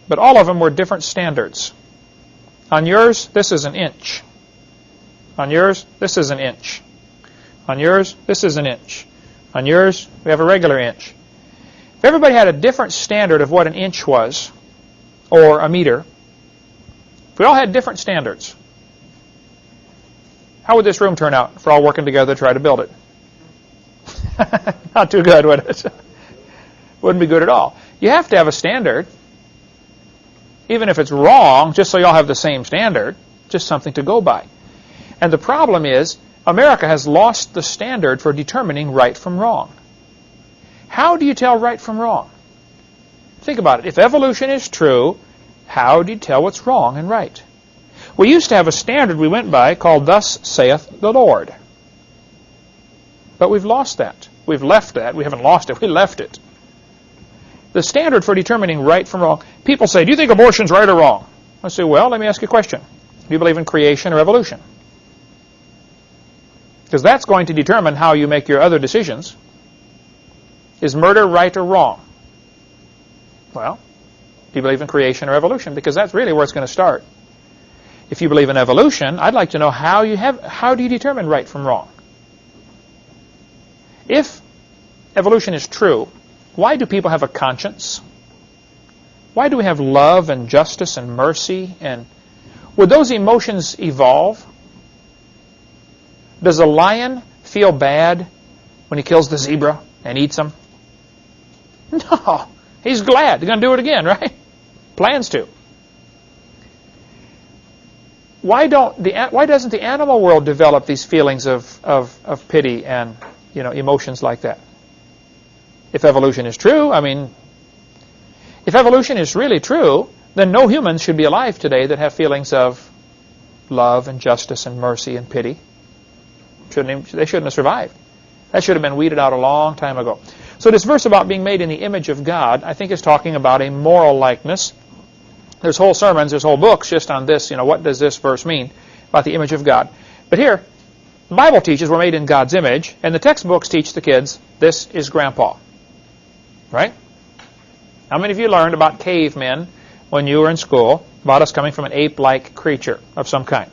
but all of them were different standards. On yours, this is an inch. On yours, this is an inch. On yours, this is an inch. On yours, we have a regular inch. If everybody had a different standard of what an inch was, or a meter, if we all had different standards, how would this room turn out if we're all working together to try to build it? Not too good, would it? Wouldn't be good at all. You have to have a standard, even if it's wrong, just so you all have the same standard, just something to go by. And the problem is, America has lost the standard for determining right from wrong. How do you tell right from wrong? Think about it. If evolution is true, how do you tell what's wrong and right? We used to have a standard we went by called "Thus saith the Lord." But we've lost that. We've left that. We haven't lost it. We left it. The standard for determining right from wrong. People say, do you think abortion's right or wrong? I say, well, let me ask you a question. Do you believe in creation or evolution? Because that's going to determine how you make your other decisions. Is murder right or wrong? Well, do you believe in creation or evolution? Because that's really where it's going to start. If you believe in evolution, I'd like to know how do you determine right from wrong? If evolution is true, why do people have a conscience? Why do we have love and justice and mercy? And would those emotions evolve? Does a lion feel bad when he kills the zebra and eats him? No. He's glad. He's going to do it again, right? Plans to. Why doesn't the animal world develop these feelings of pity and emotions like that? If evolution is true, if evolution is really true, then no humans should be alive today that have feelings of love and justice and mercy and pity. They shouldn't have survived. That should have been weeded out a long time ago. So this verse about being made in the image of God, I think is talking about a moral likeness. There's whole sermons, there's whole books just on this, what does this verse mean about the image of God. But here, the Bible teaches we're made in God's image, and the textbooks teach the kids, this is Grandpa. Right? How many of you learned about cavemen when you were in school, about us coming from an ape-like creature of some kind?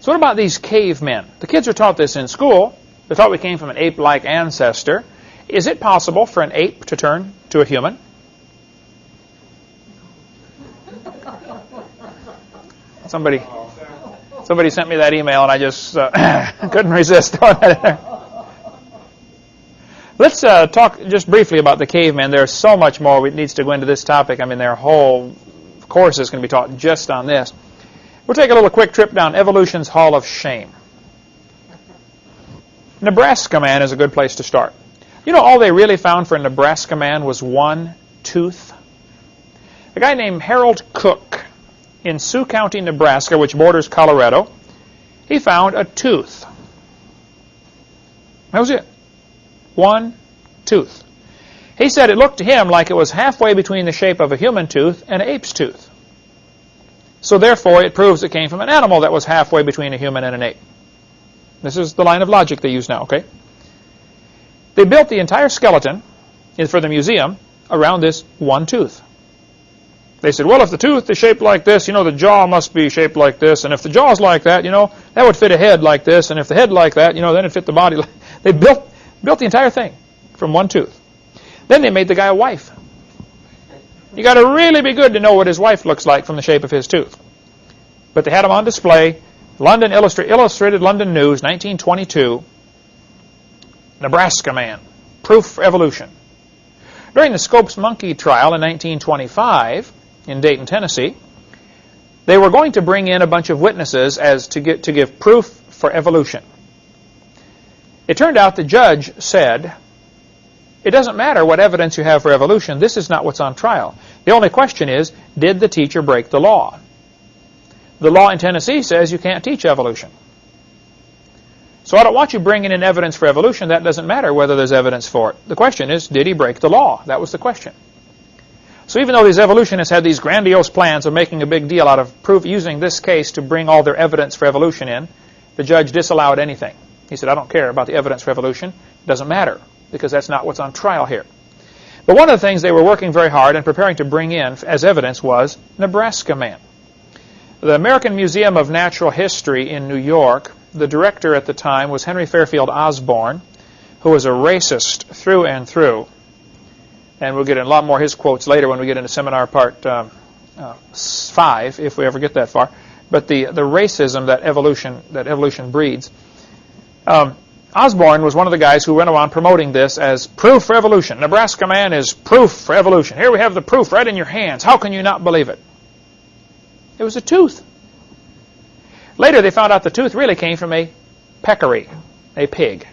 So what about these cavemen? The kids are taught this in school. They're taught we came from an ape-like ancestor. Is it possible for an ape to turn to a human? Somebody sent me that email, and I just couldn't resist throwing that in there. Let's talk just briefly about the cavemen. There's so much more that needs to go into this topic. Their whole course is going to be taught just on this. We'll take a little quick trip down Evolution's Hall of Shame. Nebraska man is a good place to start. All they really found for a Nebraska man was one tooth. A guy named Harold Cook in Sioux County, Nebraska, which borders Colorado, he found a tooth. That was it. One tooth. He said it looked to him like it was halfway between the shape of a human tooth and an ape's tooth. So therefore, it proves it came from an animal that was halfway between a human and an ape. This is the line of logic they use now, okay? They built the entire skeleton for the museum around this one tooth. They said, well, if the tooth is shaped like this, the jaw must be shaped like this. And if the jaw's like that, that would fit a head like this. And if the head like that, then it'd fit the body. They built the entire thing from one tooth. Then they made the guy a wife. You got to really be good to know what his wife looks like from the shape of his tooth. But they had him on display. London Illustrated London News, 1922. Nebraska man, proof for evolution. During the Scopes monkey trial in 1925 in Dayton, Tennessee, they were going to bring in a bunch of witnesses to give proof for evolution. It turned out the judge said, it doesn't matter what evidence you have for evolution. This is not what's on trial. The only question is, did the teacher break the law? The law in Tennessee says you can't teach evolution. So I don't want you bringing in evidence for evolution. That doesn't matter whether there's evidence for it. The question is, did he break the law? That was the question. So even though these evolutionists had these grandiose plans of making a big deal out of using this case to bring all their evidence for evolution in, the judge disallowed anything. He said, I don't care about the evidence for evolution. It doesn't matter, because that's not what's on trial here. But one of the things they were working very hard and preparing to bring in as evidence was Nebraska Man. The American Museum of Natural History in New York, the director at the time was Henry Fairfield Osborn, who was a racist through and through. And we'll get in a lot more of his quotes later when we get into seminar part 5, if we ever get that far. But the racism that evolution breeds. Osborn was one of the guys who went around promoting this as proof for evolution. Nebraska Man is proof for evolution. Here we have the proof right in your hands. How can you not believe it? It was a tooth. Later they found out the tooth really came from a peccary, a pig.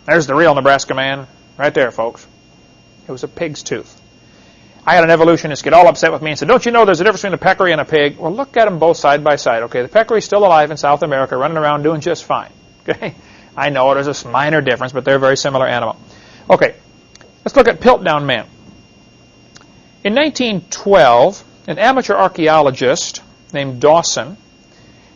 There's the real Nebraska Man right there, folks. It was a pig's tooth. I had an evolutionist get all upset with me and said, don't you know there's a difference between a peccary and a pig? Well, look at them both side by side. Okay, the peccary's still alive in South America, running around doing just fine. Okay, I know there's a minor difference, but they're a very similar animal. Okay, let's look at Piltdown Man. In 1912, an amateur archaeologist named Dawson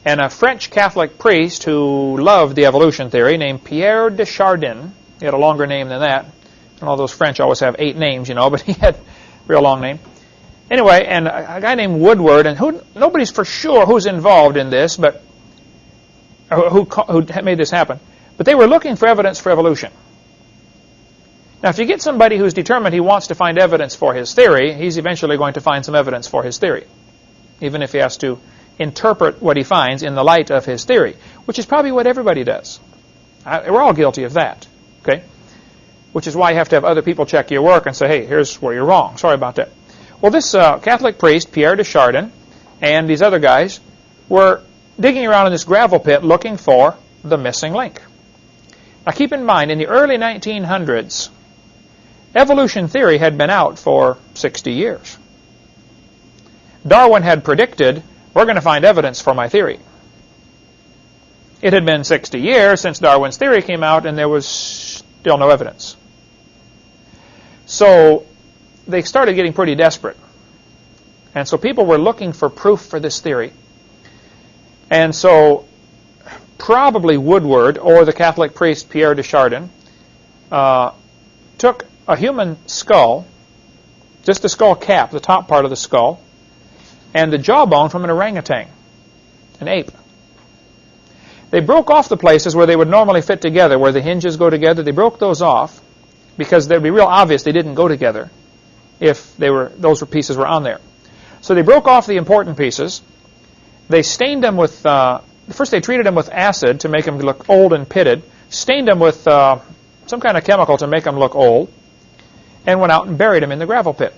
and a French Catholic priest who loved the evolution theory named Pierre de Chardin, he had a longer name than that. And all those French always have 8 names, you know, but he had a real long name. Anyway, and a guy named Woodward, and nobody's for sure who's involved in this, but who made this happen. But they were looking for evidence for evolution. Now, if you get somebody who's determined he wants to find evidence for his theory, he's eventually going to find some evidence for his theory, even if he has to interpret what he finds in the light of his theory, which is probably what everybody does. We're all guilty of that, okay? Which is why you have to have other people check your work and say, hey, here's where you're wrong. Sorry about that. Well, this Catholic priest, Pierre de Chardin, and these other guys were digging around in this gravel pit looking for the missing link. Now, keep in mind, in the early 1900s, evolution theory had been out for 60 years. Darwin had predicted, we're going to find evidence for my theory. It had been 60 years since Darwin's theory came out, and there was still no evidence. So they started getting pretty desperate. And so people were looking for proof for this theory. And so probably Woodward or the Catholic priest Pierre de Chardin took a human skull, just the skull cap, the top part of the skull, and the jawbone from an orangutan, an ape. They broke off the places where they would normally fit together, where the hinges go together. They broke those off because they'd be real obvious they didn't go together if those pieces were on there. So they broke off the important pieces. They stained them with, first they treated them with acid to make them look old and pitted, stained them with some kind of chemical to make them look old, and went out and buried them in the gravel pit,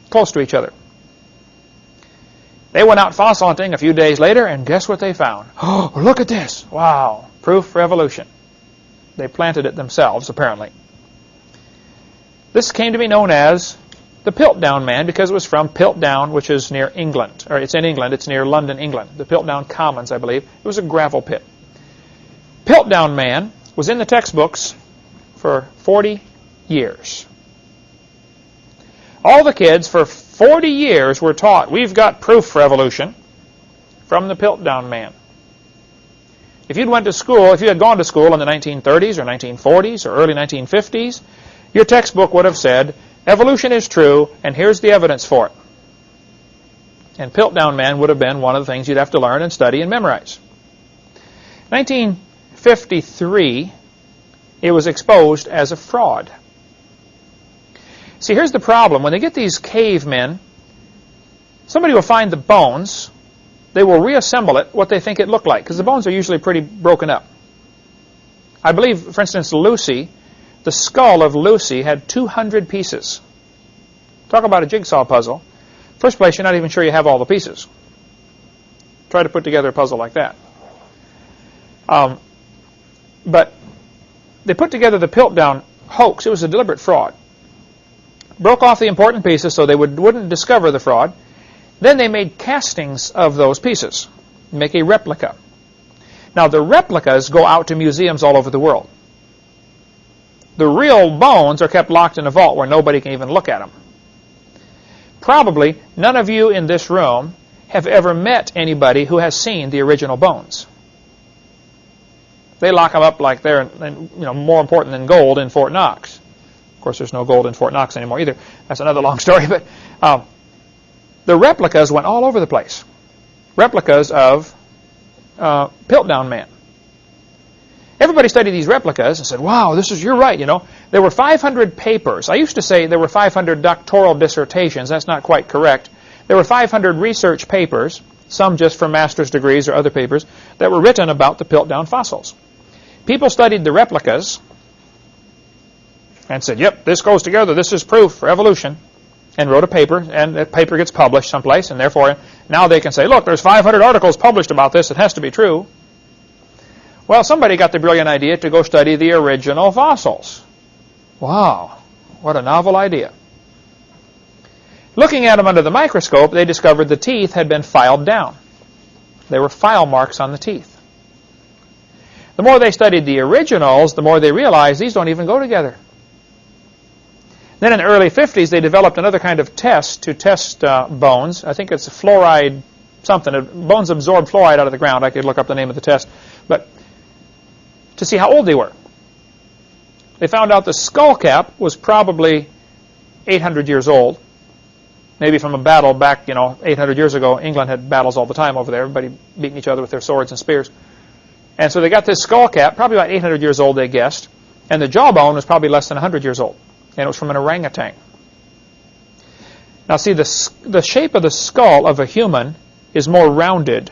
close to each other. They went out fossil hunting a few days later, and guess what they found? Oh, look at this. Wow, proof for evolution. They planted it themselves, apparently. This came to be known as the Piltdown Man because it was from Piltdown, which is near England. Or it's in England. It's near London, England. The Piltdown Commons, I believe. It was a gravel pit. Piltdown Man was in the textbooks for 40 years. All the kids for 40 years were taught, we've got proof for evolution from the Piltdown Man. If you'd went to school, if you had gone to school in the 1930s or 1940s or early 1950s, your textbook would have said, evolution is true, and here's the evidence for it. And Piltdown Man would have been one of the things you'd have to learn and study and memorize. 1953, it was exposed as a fraud. See, here's the problem. When they get these cavemen, somebody will find the bones. They will reassemble it what they think it looked like, because the bones are usually pretty broken up. I believe, for instance, Lucy, the skull of Lucy had 200 pieces. Talk about a jigsaw puzzle. First place, you're not even sure you have all the pieces. Try to put together a puzzle like that. But they put together the Piltdown hoax. It was a deliberate fraud. Broke off the important pieces so they wouldn't discover the fraud. Then they made castings of those pieces, make a replica. Now, the replicas go out to museums all over the world. The real bones are kept locked in a vault where nobody can even look at them. Probably none of you in this room have ever met anybody who has seen the original bones. They lock them up like they're more important than gold in Fort Knox. Of course, there's no gold in Fort Knox anymore either. That's another long story. But the replicas went all over the place. Replicas of Piltdown Man. Everybody studied these replicas and said, wow, you're right, There were 500 papers. I used to say there were 500 doctoral dissertations. That's not quite correct. There were 500 research papers, some just for master's degrees or other papers, that were written about the Piltdown fossils. People studied the replicas and said, yep, this goes together. This is proof for evolution. And wrote a paper, and that paper gets published someplace, and therefore now they can say, look, there's 500 articles published about this. It has to be true. Well, somebody got the brilliant idea to go study the original fossils. Wow, what a novel idea. Looking at them under the microscope, they discovered the teeth had been filed down. There were file marks on the teeth. The more they studied the originals, the more they realized these don't even go together. Then in the early 50s, they developed another kind of test to test bones. I think it's fluoride something. Bones absorb fluoride out of the ground. I could look up the name of the test. But to see how old they were. They found out the skull cap was probably 800 years old. Maybe from a battle back, 800 years ago. England had battles all the time over there. Everybody beating each other with their swords and spears. And so they got this skull cap, probably about 800 years old, they guessed. And the jawbone was probably less than 100 years old. And it was from an orangutan. Now see, the shape of the skull of a human is more rounded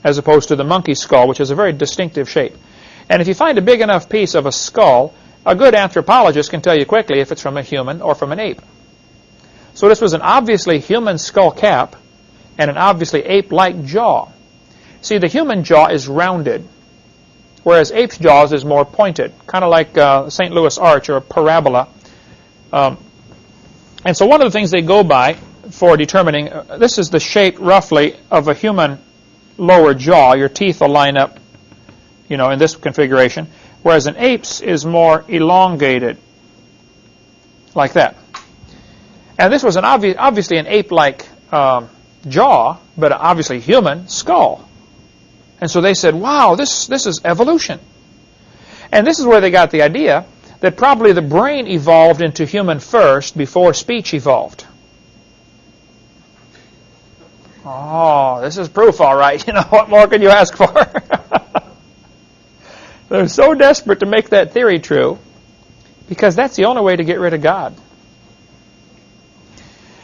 as opposed to the monkey skull, which is a very distinctive shape. And if you find a big enough piece of a skull, a good anthropologist can tell you quickly if it's from a human or from an ape. So this was an obviously human skull cap and an obviously ape-like jaw. See, the human jaw is rounded, whereas ape's jaws is more pointed, kind of like St. Louis arch or a parabola. And so one of the things they go by for determining, this is the shape roughly of a human lower jaw. Your teeth will line up, in this configuration, whereas an ape's is more elongated, like that. And this was obviously an ape-like jaw, but obviously human skull. And so they said, wow, this is evolution. And this is where they got the idea that probably the brain evolved into human first before speech evolved. Oh, this is proof, all right. What more could you ask for? They're so desperate to make that theory true because that's the only way to get rid of God.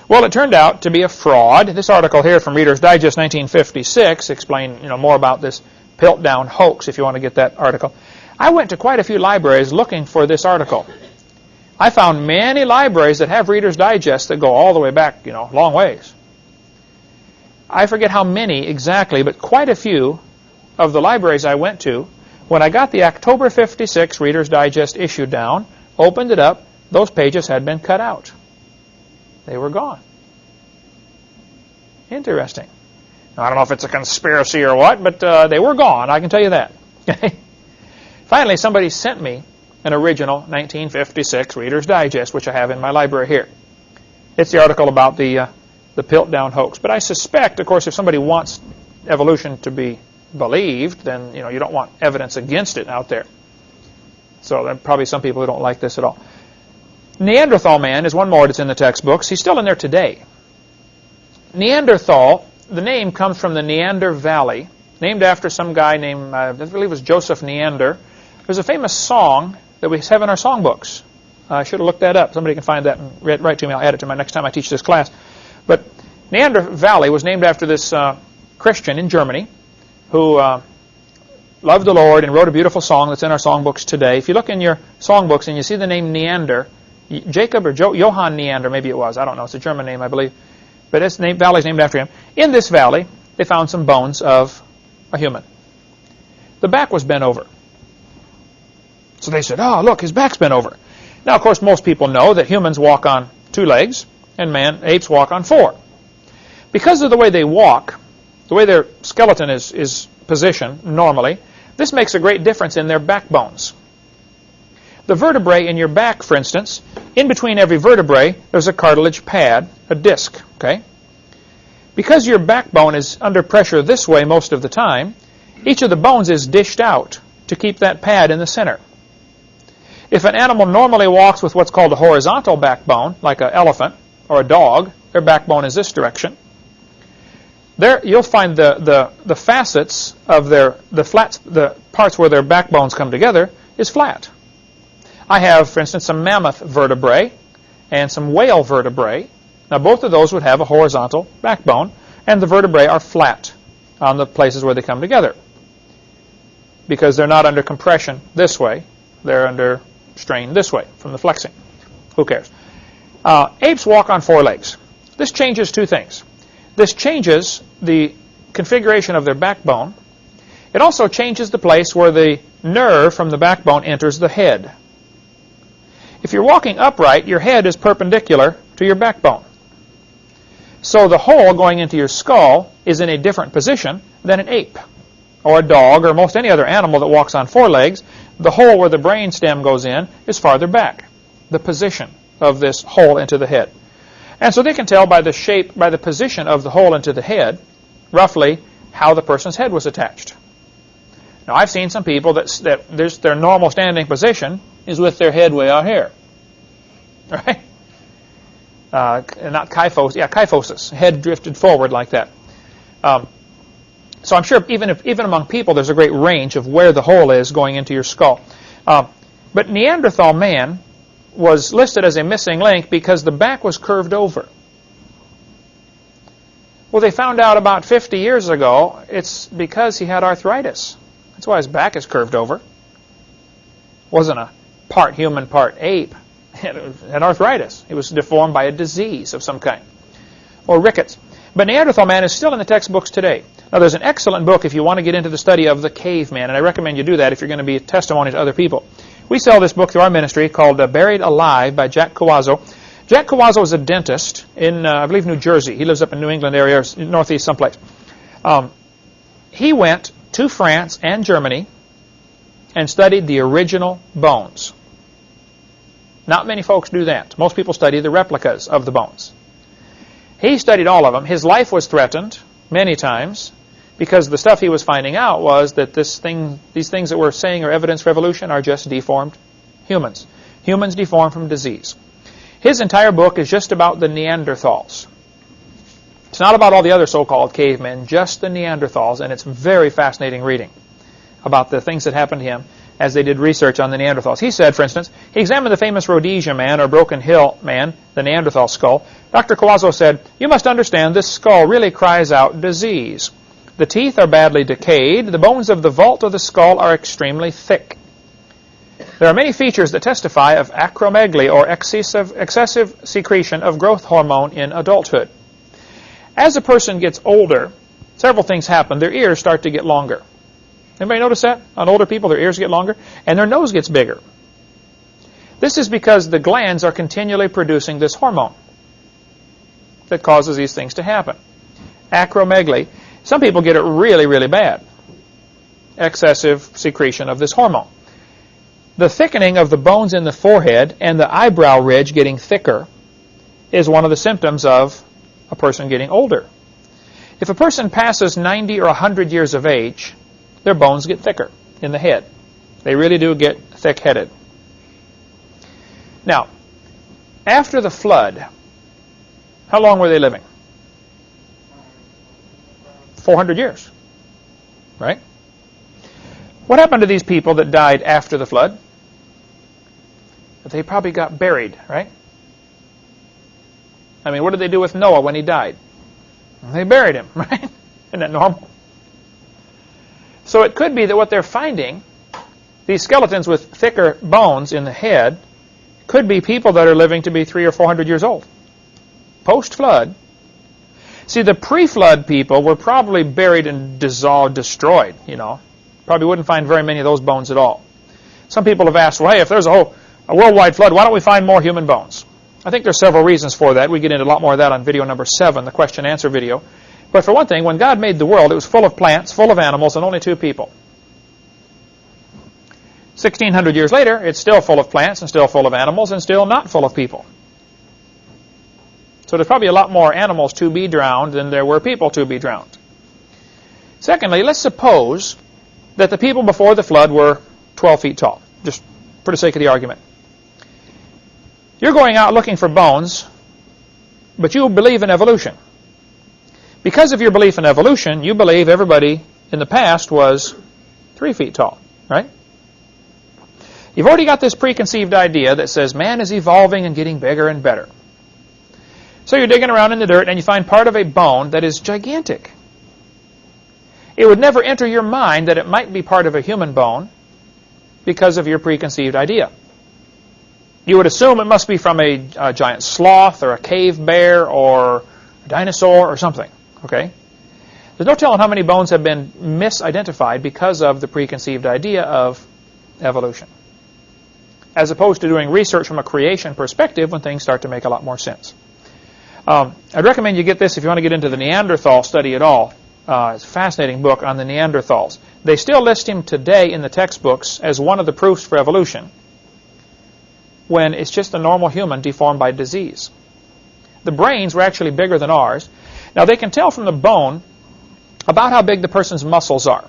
Well, it turned out to be a fraud. This article here from Reader's Digest 1956 explained more about this Piltdown hoax, if you want to get that article. I went to quite a few libraries looking for this article. I found many libraries that have Reader's Digest that go all the way back, long ways. I forget how many exactly, but quite a few of the libraries I went to, when I got the October 56 Reader's Digest issue down, opened it up, those pages had been cut out. They were gone. Interesting. Now, I don't know if it's a conspiracy or what, but they were gone, I can tell you that. Finally, somebody sent me an original 1956 Reader's Digest, which I have in my library here. It's the article about the Piltdown hoax. But I suspect, of course, if somebody wants evolution to be believed, then you don't want evidence against it out there. So there are probably some people who don't like this at all. Neanderthal man is one more that's in the textbooks. He's still in there today. Neanderthal, the name comes from the Neander Valley, named after some guy named, I believe it was Joseph Neander. There's a famous song that we have in our songbooks. I should have looked that up. Somebody can find that and write to me. I'll add it to my next time I teach this class. But Neander Valley was named after this Christian in Germany who loved the Lord and wrote a beautiful song that's in our songbooks today. If you look in your songbooks and you see the name Neander, Jacob or Johann Neander, maybe it was. I don't know. It's a German name, I believe. But this valley is named after him. In this valley, they found some bones of a human. The back was bent over. So they said, oh, look, his back's bent over. Now, of course, most people know that humans walk on 2 legs and apes walk on 4. Because of the way they walk, the way their skeleton is positioned normally, this makes a great difference in their backbones. The vertebrae in your back, for instance, in between every vertebrae, there's a cartilage pad, a disc, okay? Because your backbone is under pressure this way most of the time, each of the bones is dished out to keep that pad in the center. If an animal normally walks with what's called a horizontal backbone, like an elephant or a dog, their backbone is this direction. There, you'll find the facets of the parts where their backbones come together is flat. I have, for instance, some mammoth vertebrae and some whale vertebrae. Now, both of those would have a horizontal backbone, and the vertebrae are flat on the places where they come together because they're not under compression this way. They're under strain this way from the flexing. Who cares? Apes walk on four legs. This changes two things. This changes the configuration of their backbone. It also changes the place where the nerve from the backbone enters the head. If you're walking upright, your head is perpendicular to your backbone. So the hole going into your skull is in a different position than an ape or a dog or most any other animal that walks on four legs. The hole where the brain stem goes in is farther back, the position of this hole into the head. And so they can tell by the shape, by the position of the hole into the head, roughly how the person's head was attached. Now, I've seen some people that their normal standing position is with their head way out here. Right? Not kyphosis. Yeah, kyphosis. Head drifted forward like that. So I'm sure even among people, there's a great range of where the hole is going into your skull. But Neanderthal man was listed as a missing link because the back was curved over. Well, they found out about 50 years ago it's because he had arthritis. That's why his back is curved over. Wasn't a part human, part ape. He had arthritis. He was deformed by a disease of some kind, or rickets. But Neanderthal man is still in the textbooks today. Now, there's an excellent book if you want to get into the study of the caveman, and I recommend you do that if you're going to be a testimony to other people. We sell this book through our ministry called Buried Alive by Jack Cawazzo. Jack Cawazzo is a dentist in, I believe, New Jersey. He lives up in New England area, or northeast someplace. He went to France and Germany and studied the original bones. Not many folks do that. Most people study the replicas of the bones. He studied all of them. His life was threatened many times because the stuff he was finding out was that these things that we're saying are evidence for evolution are just deformed humans. Humans deformed from disease. His entire book is just about the Neanderthals. It's not about all the other so-called cavemen, just the Neanderthals, and it's very fascinating reading about the things that happened to him as they did research on the Neanderthals. He said, for instance, he examined the famous Rhodesia man, or Broken Hill man, the Neanderthal skull. Dr. Cawazzo said, "You must understand this skull really cries out disease. The teeth are badly decayed. The bones of the vault of the skull are extremely thick. There are many features that testify of acromegaly, or excessive secretion of growth hormone in adulthood. As a person gets older, several things happen. Their ears start to get longer. Anybody notice that? On older people, their ears get longer, and their nose gets bigger. This is because the glands are continually producing this hormone that causes these things to happen. Acromegaly. Some people get it really, really bad. Excessive secretion of this hormone. The thickening of the bones in the forehead and the eyebrow ridge getting thicker is one of the symptoms of a person getting older. If a person passes 90 or 100 years of age, their bones get thicker in the head. They really do get thick-headed. Now, after the flood, how long were they living? 400 years, right? What happened to these people that died after the flood? They probably got buried, right? I mean, what did they do with Noah when he died? They buried him, right? Isn't that normal? So it could be that what they're finding, these skeletons with thicker bones in the head, could be people that are living to be 300 or 400 years old. Post-flood. See, the pre-flood people were probably buried and dissolved, destroyed, you know. Probably wouldn't find very many of those bones at all. Some people have asked, well, hey, if there's a worldwide flood, why don't we find more human bones? I think there's several reasons for that. We get into a lot more of that on video number 7, the question-answer video. But for one thing, when God made the world, it was full of plants, full of animals, and only 2 people. 1,600 years later, it's still full of plants and still full of animals and still not full of people. So there's probably a lot more animals to be drowned than there were people to be drowned. Secondly, let's suppose that the people before the flood were 12 feet tall, just for the sake of the argument. You're going out looking for bones, but you believe in evolution. Because of your belief in evolution, you believe everybody in the past was 3 feet tall, right? You've already got this preconceived idea that says man is evolving and getting bigger and better. So you're digging around in the dirt and you find part of a bone that is gigantic. It would never enter your mind that it might be part of a human bone because of your preconceived idea. You would assume it must be from a giant sloth or a cave bear or a dinosaur or something. Okay? There's no telling how many bones have been misidentified because of the preconceived idea of evolution, as opposed to doing research from a creation perspective when things start to make a lot more sense. I'd recommend you get this if you want to get into the Neanderthal study at all. It's a fascinating book on the Neanderthals. They still list him today in the textbooks as one of the proofs for evolution, when it's just a normal human deformed by disease. The brains were actually bigger than ours. Now they can tell from the bone about how big the person's muscles are.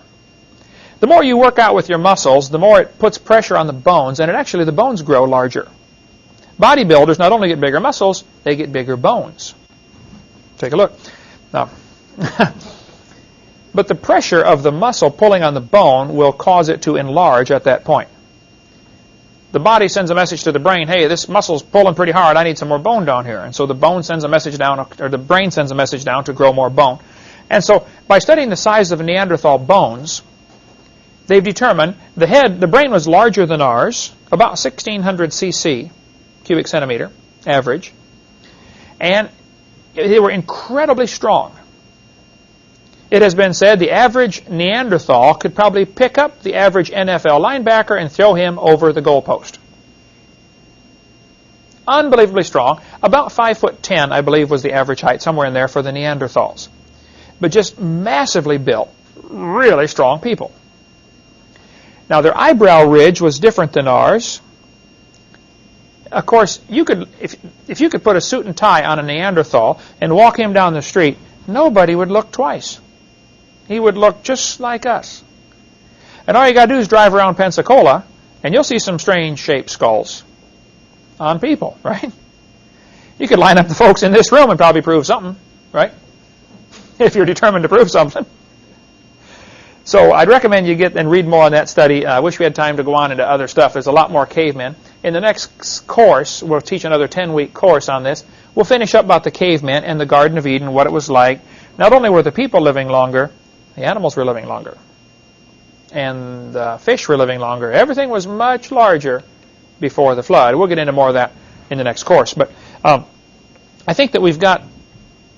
The more you work out with your muscles, the more it puts pressure on the bones, and the bones grow larger. Bodybuilders not only get bigger muscles, they get bigger bones. Take a look. Now, but the pressure of the muscle pulling on the bone will cause it to enlarge at that point. The body sends a message to the brain, hey, this muscle's pulling pretty hard, I need some more bone down here. And so the bone sends a message down, or the brain sends a message down to grow more bone. And so by studying the size of Neanderthal bones, they've determined the brain was larger than ours, about 1,600 cc, cubic centimeter, average. And they were incredibly strong. It has been said the average Neanderthal could probably pick up the average NFL linebacker and throw him over the goalpost. Unbelievably strong. About 5'10", I believe, was the average height, somewhere in there for the Neanderthals. But just massively built, really strong people. Now their eyebrow ridge was different than ours. Of course, you could, if you could put a suit and tie on a Neanderthal and walk him down the street, nobody would look twice. He would look just like us. And all you got to do is drive around Pensacola, and you'll see some strange shaped skulls on people, right? You could line up the folks in this room and probably prove something, right? If you're determined to prove something. So I'd recommend you get and read more on that study. I wish we had time to go on into other stuff. There's a lot more cavemen. In the next course, we'll teach another 10-week course on this. We'll finish up about the cavemen and the Garden of Eden, what it was like. Not only were the people living longer, the animals were living longer. And the fish were living longer. Everything was much larger before the flood. We'll get into more of that in the next course. But I think that we've got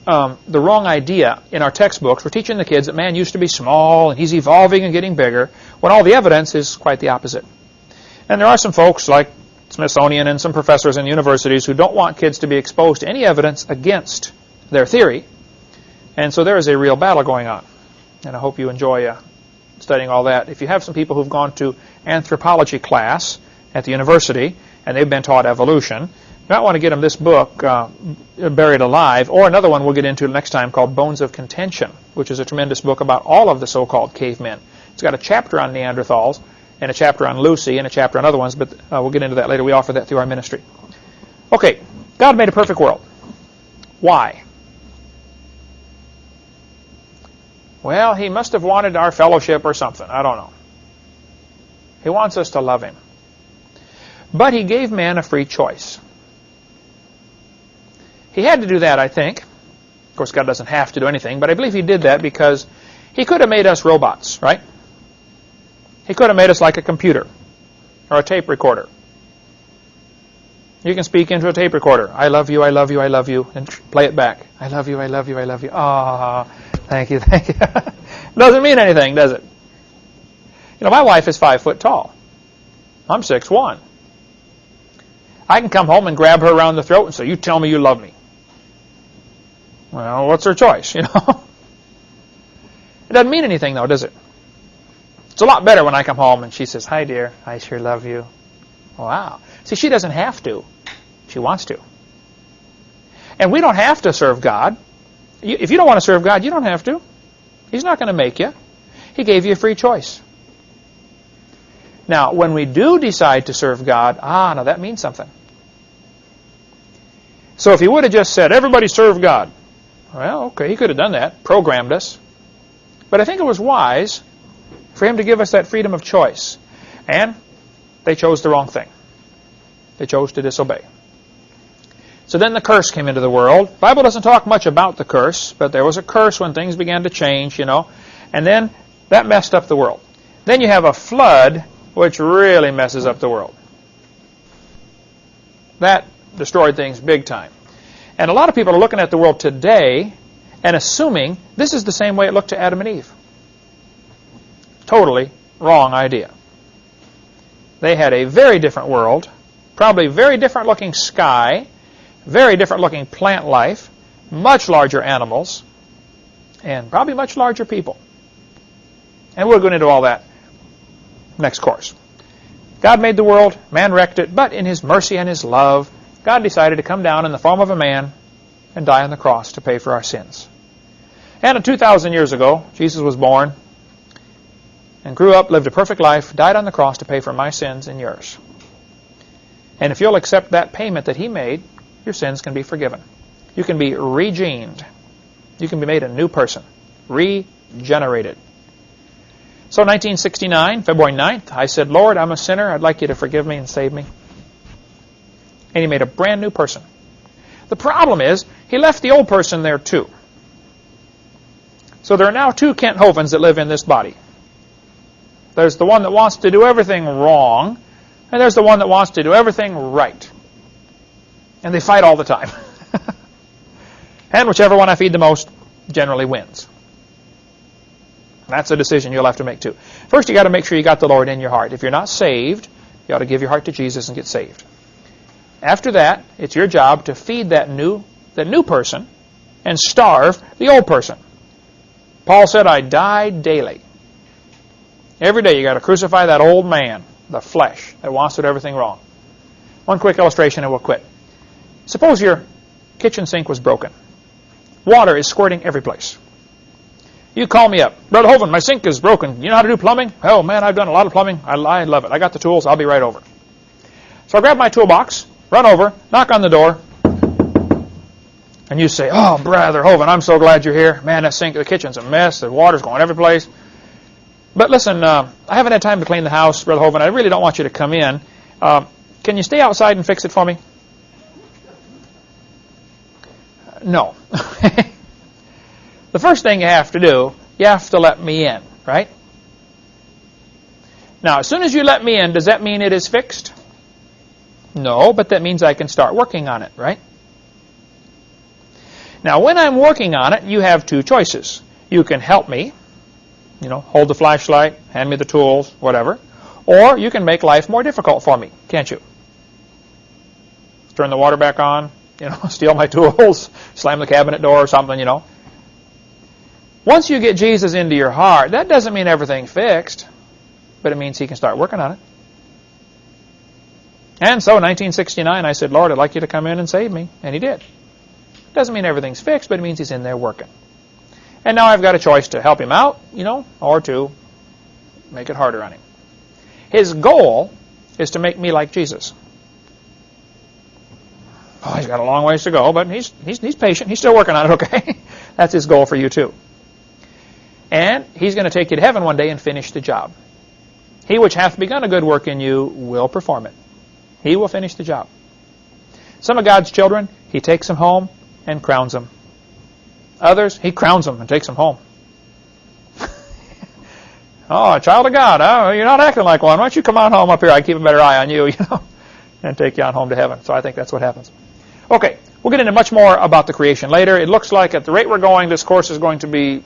the wrong idea in our textbooks. We're teaching the kids that man used to be small and he's evolving and getting bigger, when all the evidence is quite the opposite. And there are some folks like Smithsonian and some professors in universities who don't want kids to be exposed to any evidence against their theory. And so there is a real battle going on. And I hope you enjoy studying all that. If you have some people who've gone to anthropology class at the university and they've been taught evolution, you might want to get them this book, Buried Alive, or another one we'll get into next time called Bones of Contention, which is a tremendous book about all of the so-called cavemen. It's got a chapter on Neanderthals, and a chapter on Lucy, and a chapter on other ones, but we'll get into that later. We offer that through our ministry. Okay, God made a perfect world. Why? Well, he must have wanted our fellowship or something. I don't know. He wants us to love him. But he gave man a free choice. He had to do that, I think. Of course, God doesn't have to do anything, but I believe he did that because he could have made us robots, right? He could have made us like a computer or a tape recorder. You can speak into a tape recorder. I love you, I love you, I love you, and play it back. I love you, I love you, I love you. Ah, thank you, thank you. Doesn't mean anything, does it? You know, my wife is 5 foot tall. I'm 6'1". I can come home and grab her around the throat and say, you tell me you love me. Well, what's her choice, you know? It doesn't mean anything, though, does it? It's a lot better when I come home and she says, "Hi, dear. I sure love you." Wow. See, she doesn't have to. She wants to. And we don't have to serve God. If you don't want to serve God, you don't have to. He's not going to make you. He gave you a free choice. Now, when we do decide to serve God, now that means something. So if he would have just said, "Everybody serve God," well, okay, he could have done that, programmed us. But I think it was wise for him to give us that freedom of choice. And they chose the wrong thing. They chose to disobey. So then the curse came into the world. The Bible doesn't talk much about the curse, but there was a curse when things began to change, And then that messed up the world. Then you have a flood, which really messes up the world. That destroyed things big time. And a lot of people are looking at the world today and assuming this is the same way it looked to Adam and Eve. Totally wrong idea. They had a very different world, probably very different looking sky, very different looking plant life, much larger animals, and probably much larger people. And we'll go into all that next course. God made the world, man wrecked it, but in his mercy and his love, God decided to come down in the form of a man and die on the cross to pay for our sins. And 2,000 years ago, Jesus was born and grew up, lived a perfect life, died on the cross to pay for my sins and yours. And if you'll accept that payment that he made, your sins can be forgiven. You can be regened. You can be made a new person, regenerated. So 1969, February 9th, I said, "Lord, I'm a sinner. I'd like you to forgive me and save me." And he made a brand new person. The problem is, he left the old person there too. So there are now two Kent Hovinds that live in this body. There's the one that wants to do everything wrong, and there's the one that wants to do everything right. And they fight all the time. And whichever one I feed the most generally wins. That's a decision you'll have to make too. First, you got to make sure you got the Lord in your heart. If you're not saved, you ought to give your heart to Jesus and get saved. After that, it's your job to feed that new person and starve the old person. Paul said, "I die daily." Every day you got to crucify that old man, the flesh, that wants to do everything wrong. One quick illustration and we'll quit. Suppose your kitchen sink was broken. Water is squirting every place. You call me up. "Brother Hovind, my sink is broken. You know how to do plumbing?" "Oh, man, I've done a lot of plumbing. I love it. I got the tools. I'll be right over." So I grab my toolbox, run over, knock on the door, and you say, "Oh, Brother Hovind, I'm so glad you're here. Man, that sink, the kitchen's a mess. The water's going every place. But listen, I haven't had time to clean the house, Brother Hovind. I really don't want you to come in. Can you stay outside and fix it for me?" No. The first thing you have to do, you have to let me in, right? Now, as soon as you let me in, does that mean it is fixed? No, but that means I can start working on it, right? Now, when I'm working on it, you have two choices. You can help me, hold the flashlight, hand me the tools, whatever. Or you can make life more difficult for me, can't you? Turn the water back on, steal my tools, slam the cabinet door or something, Once you get Jesus into your heart, that doesn't mean everything's fixed, but it means he can start working on it. And so in 1969, I said, "Lord, I'd like you to come in and save me." And he did. Doesn't mean everything's fixed, but it means he's in there working. And now I've got a choice to help him out, or to make it harder on him. His goal is to make me like Jesus. Oh, he's got a long ways to go, but he's patient. He's still working on it, okay? That's his goal for you too. And he's going to take you to heaven one day and finish the job. He which hath begun a good work in you will perform it. He will finish the job. Some of God's children, he takes them home and crowns them. Others, he crowns them and takes them home. "Oh, a child of God, you're not acting like one. Why don't you come on home up here? I can keep a better eye on you, and take you on home to heaven." So I think that's what happens. Okay, we'll get into much more about the creation later. It looks like at the rate we're going, this course is going to be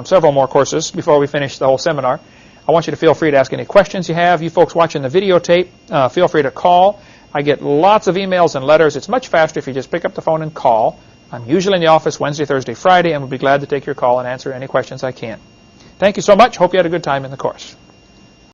several more courses before we finish the whole seminar. I want you to feel free to ask any questions you have. You folks watching the videotape, feel free to call. I get lots of emails and letters. It's much faster if you just pick up the phone and call. I'm usually in the office Wednesday, Thursday, Friday, and we'll be glad to take your call and answer any questions I can. Thank you so much. Hope you had a good time in the course.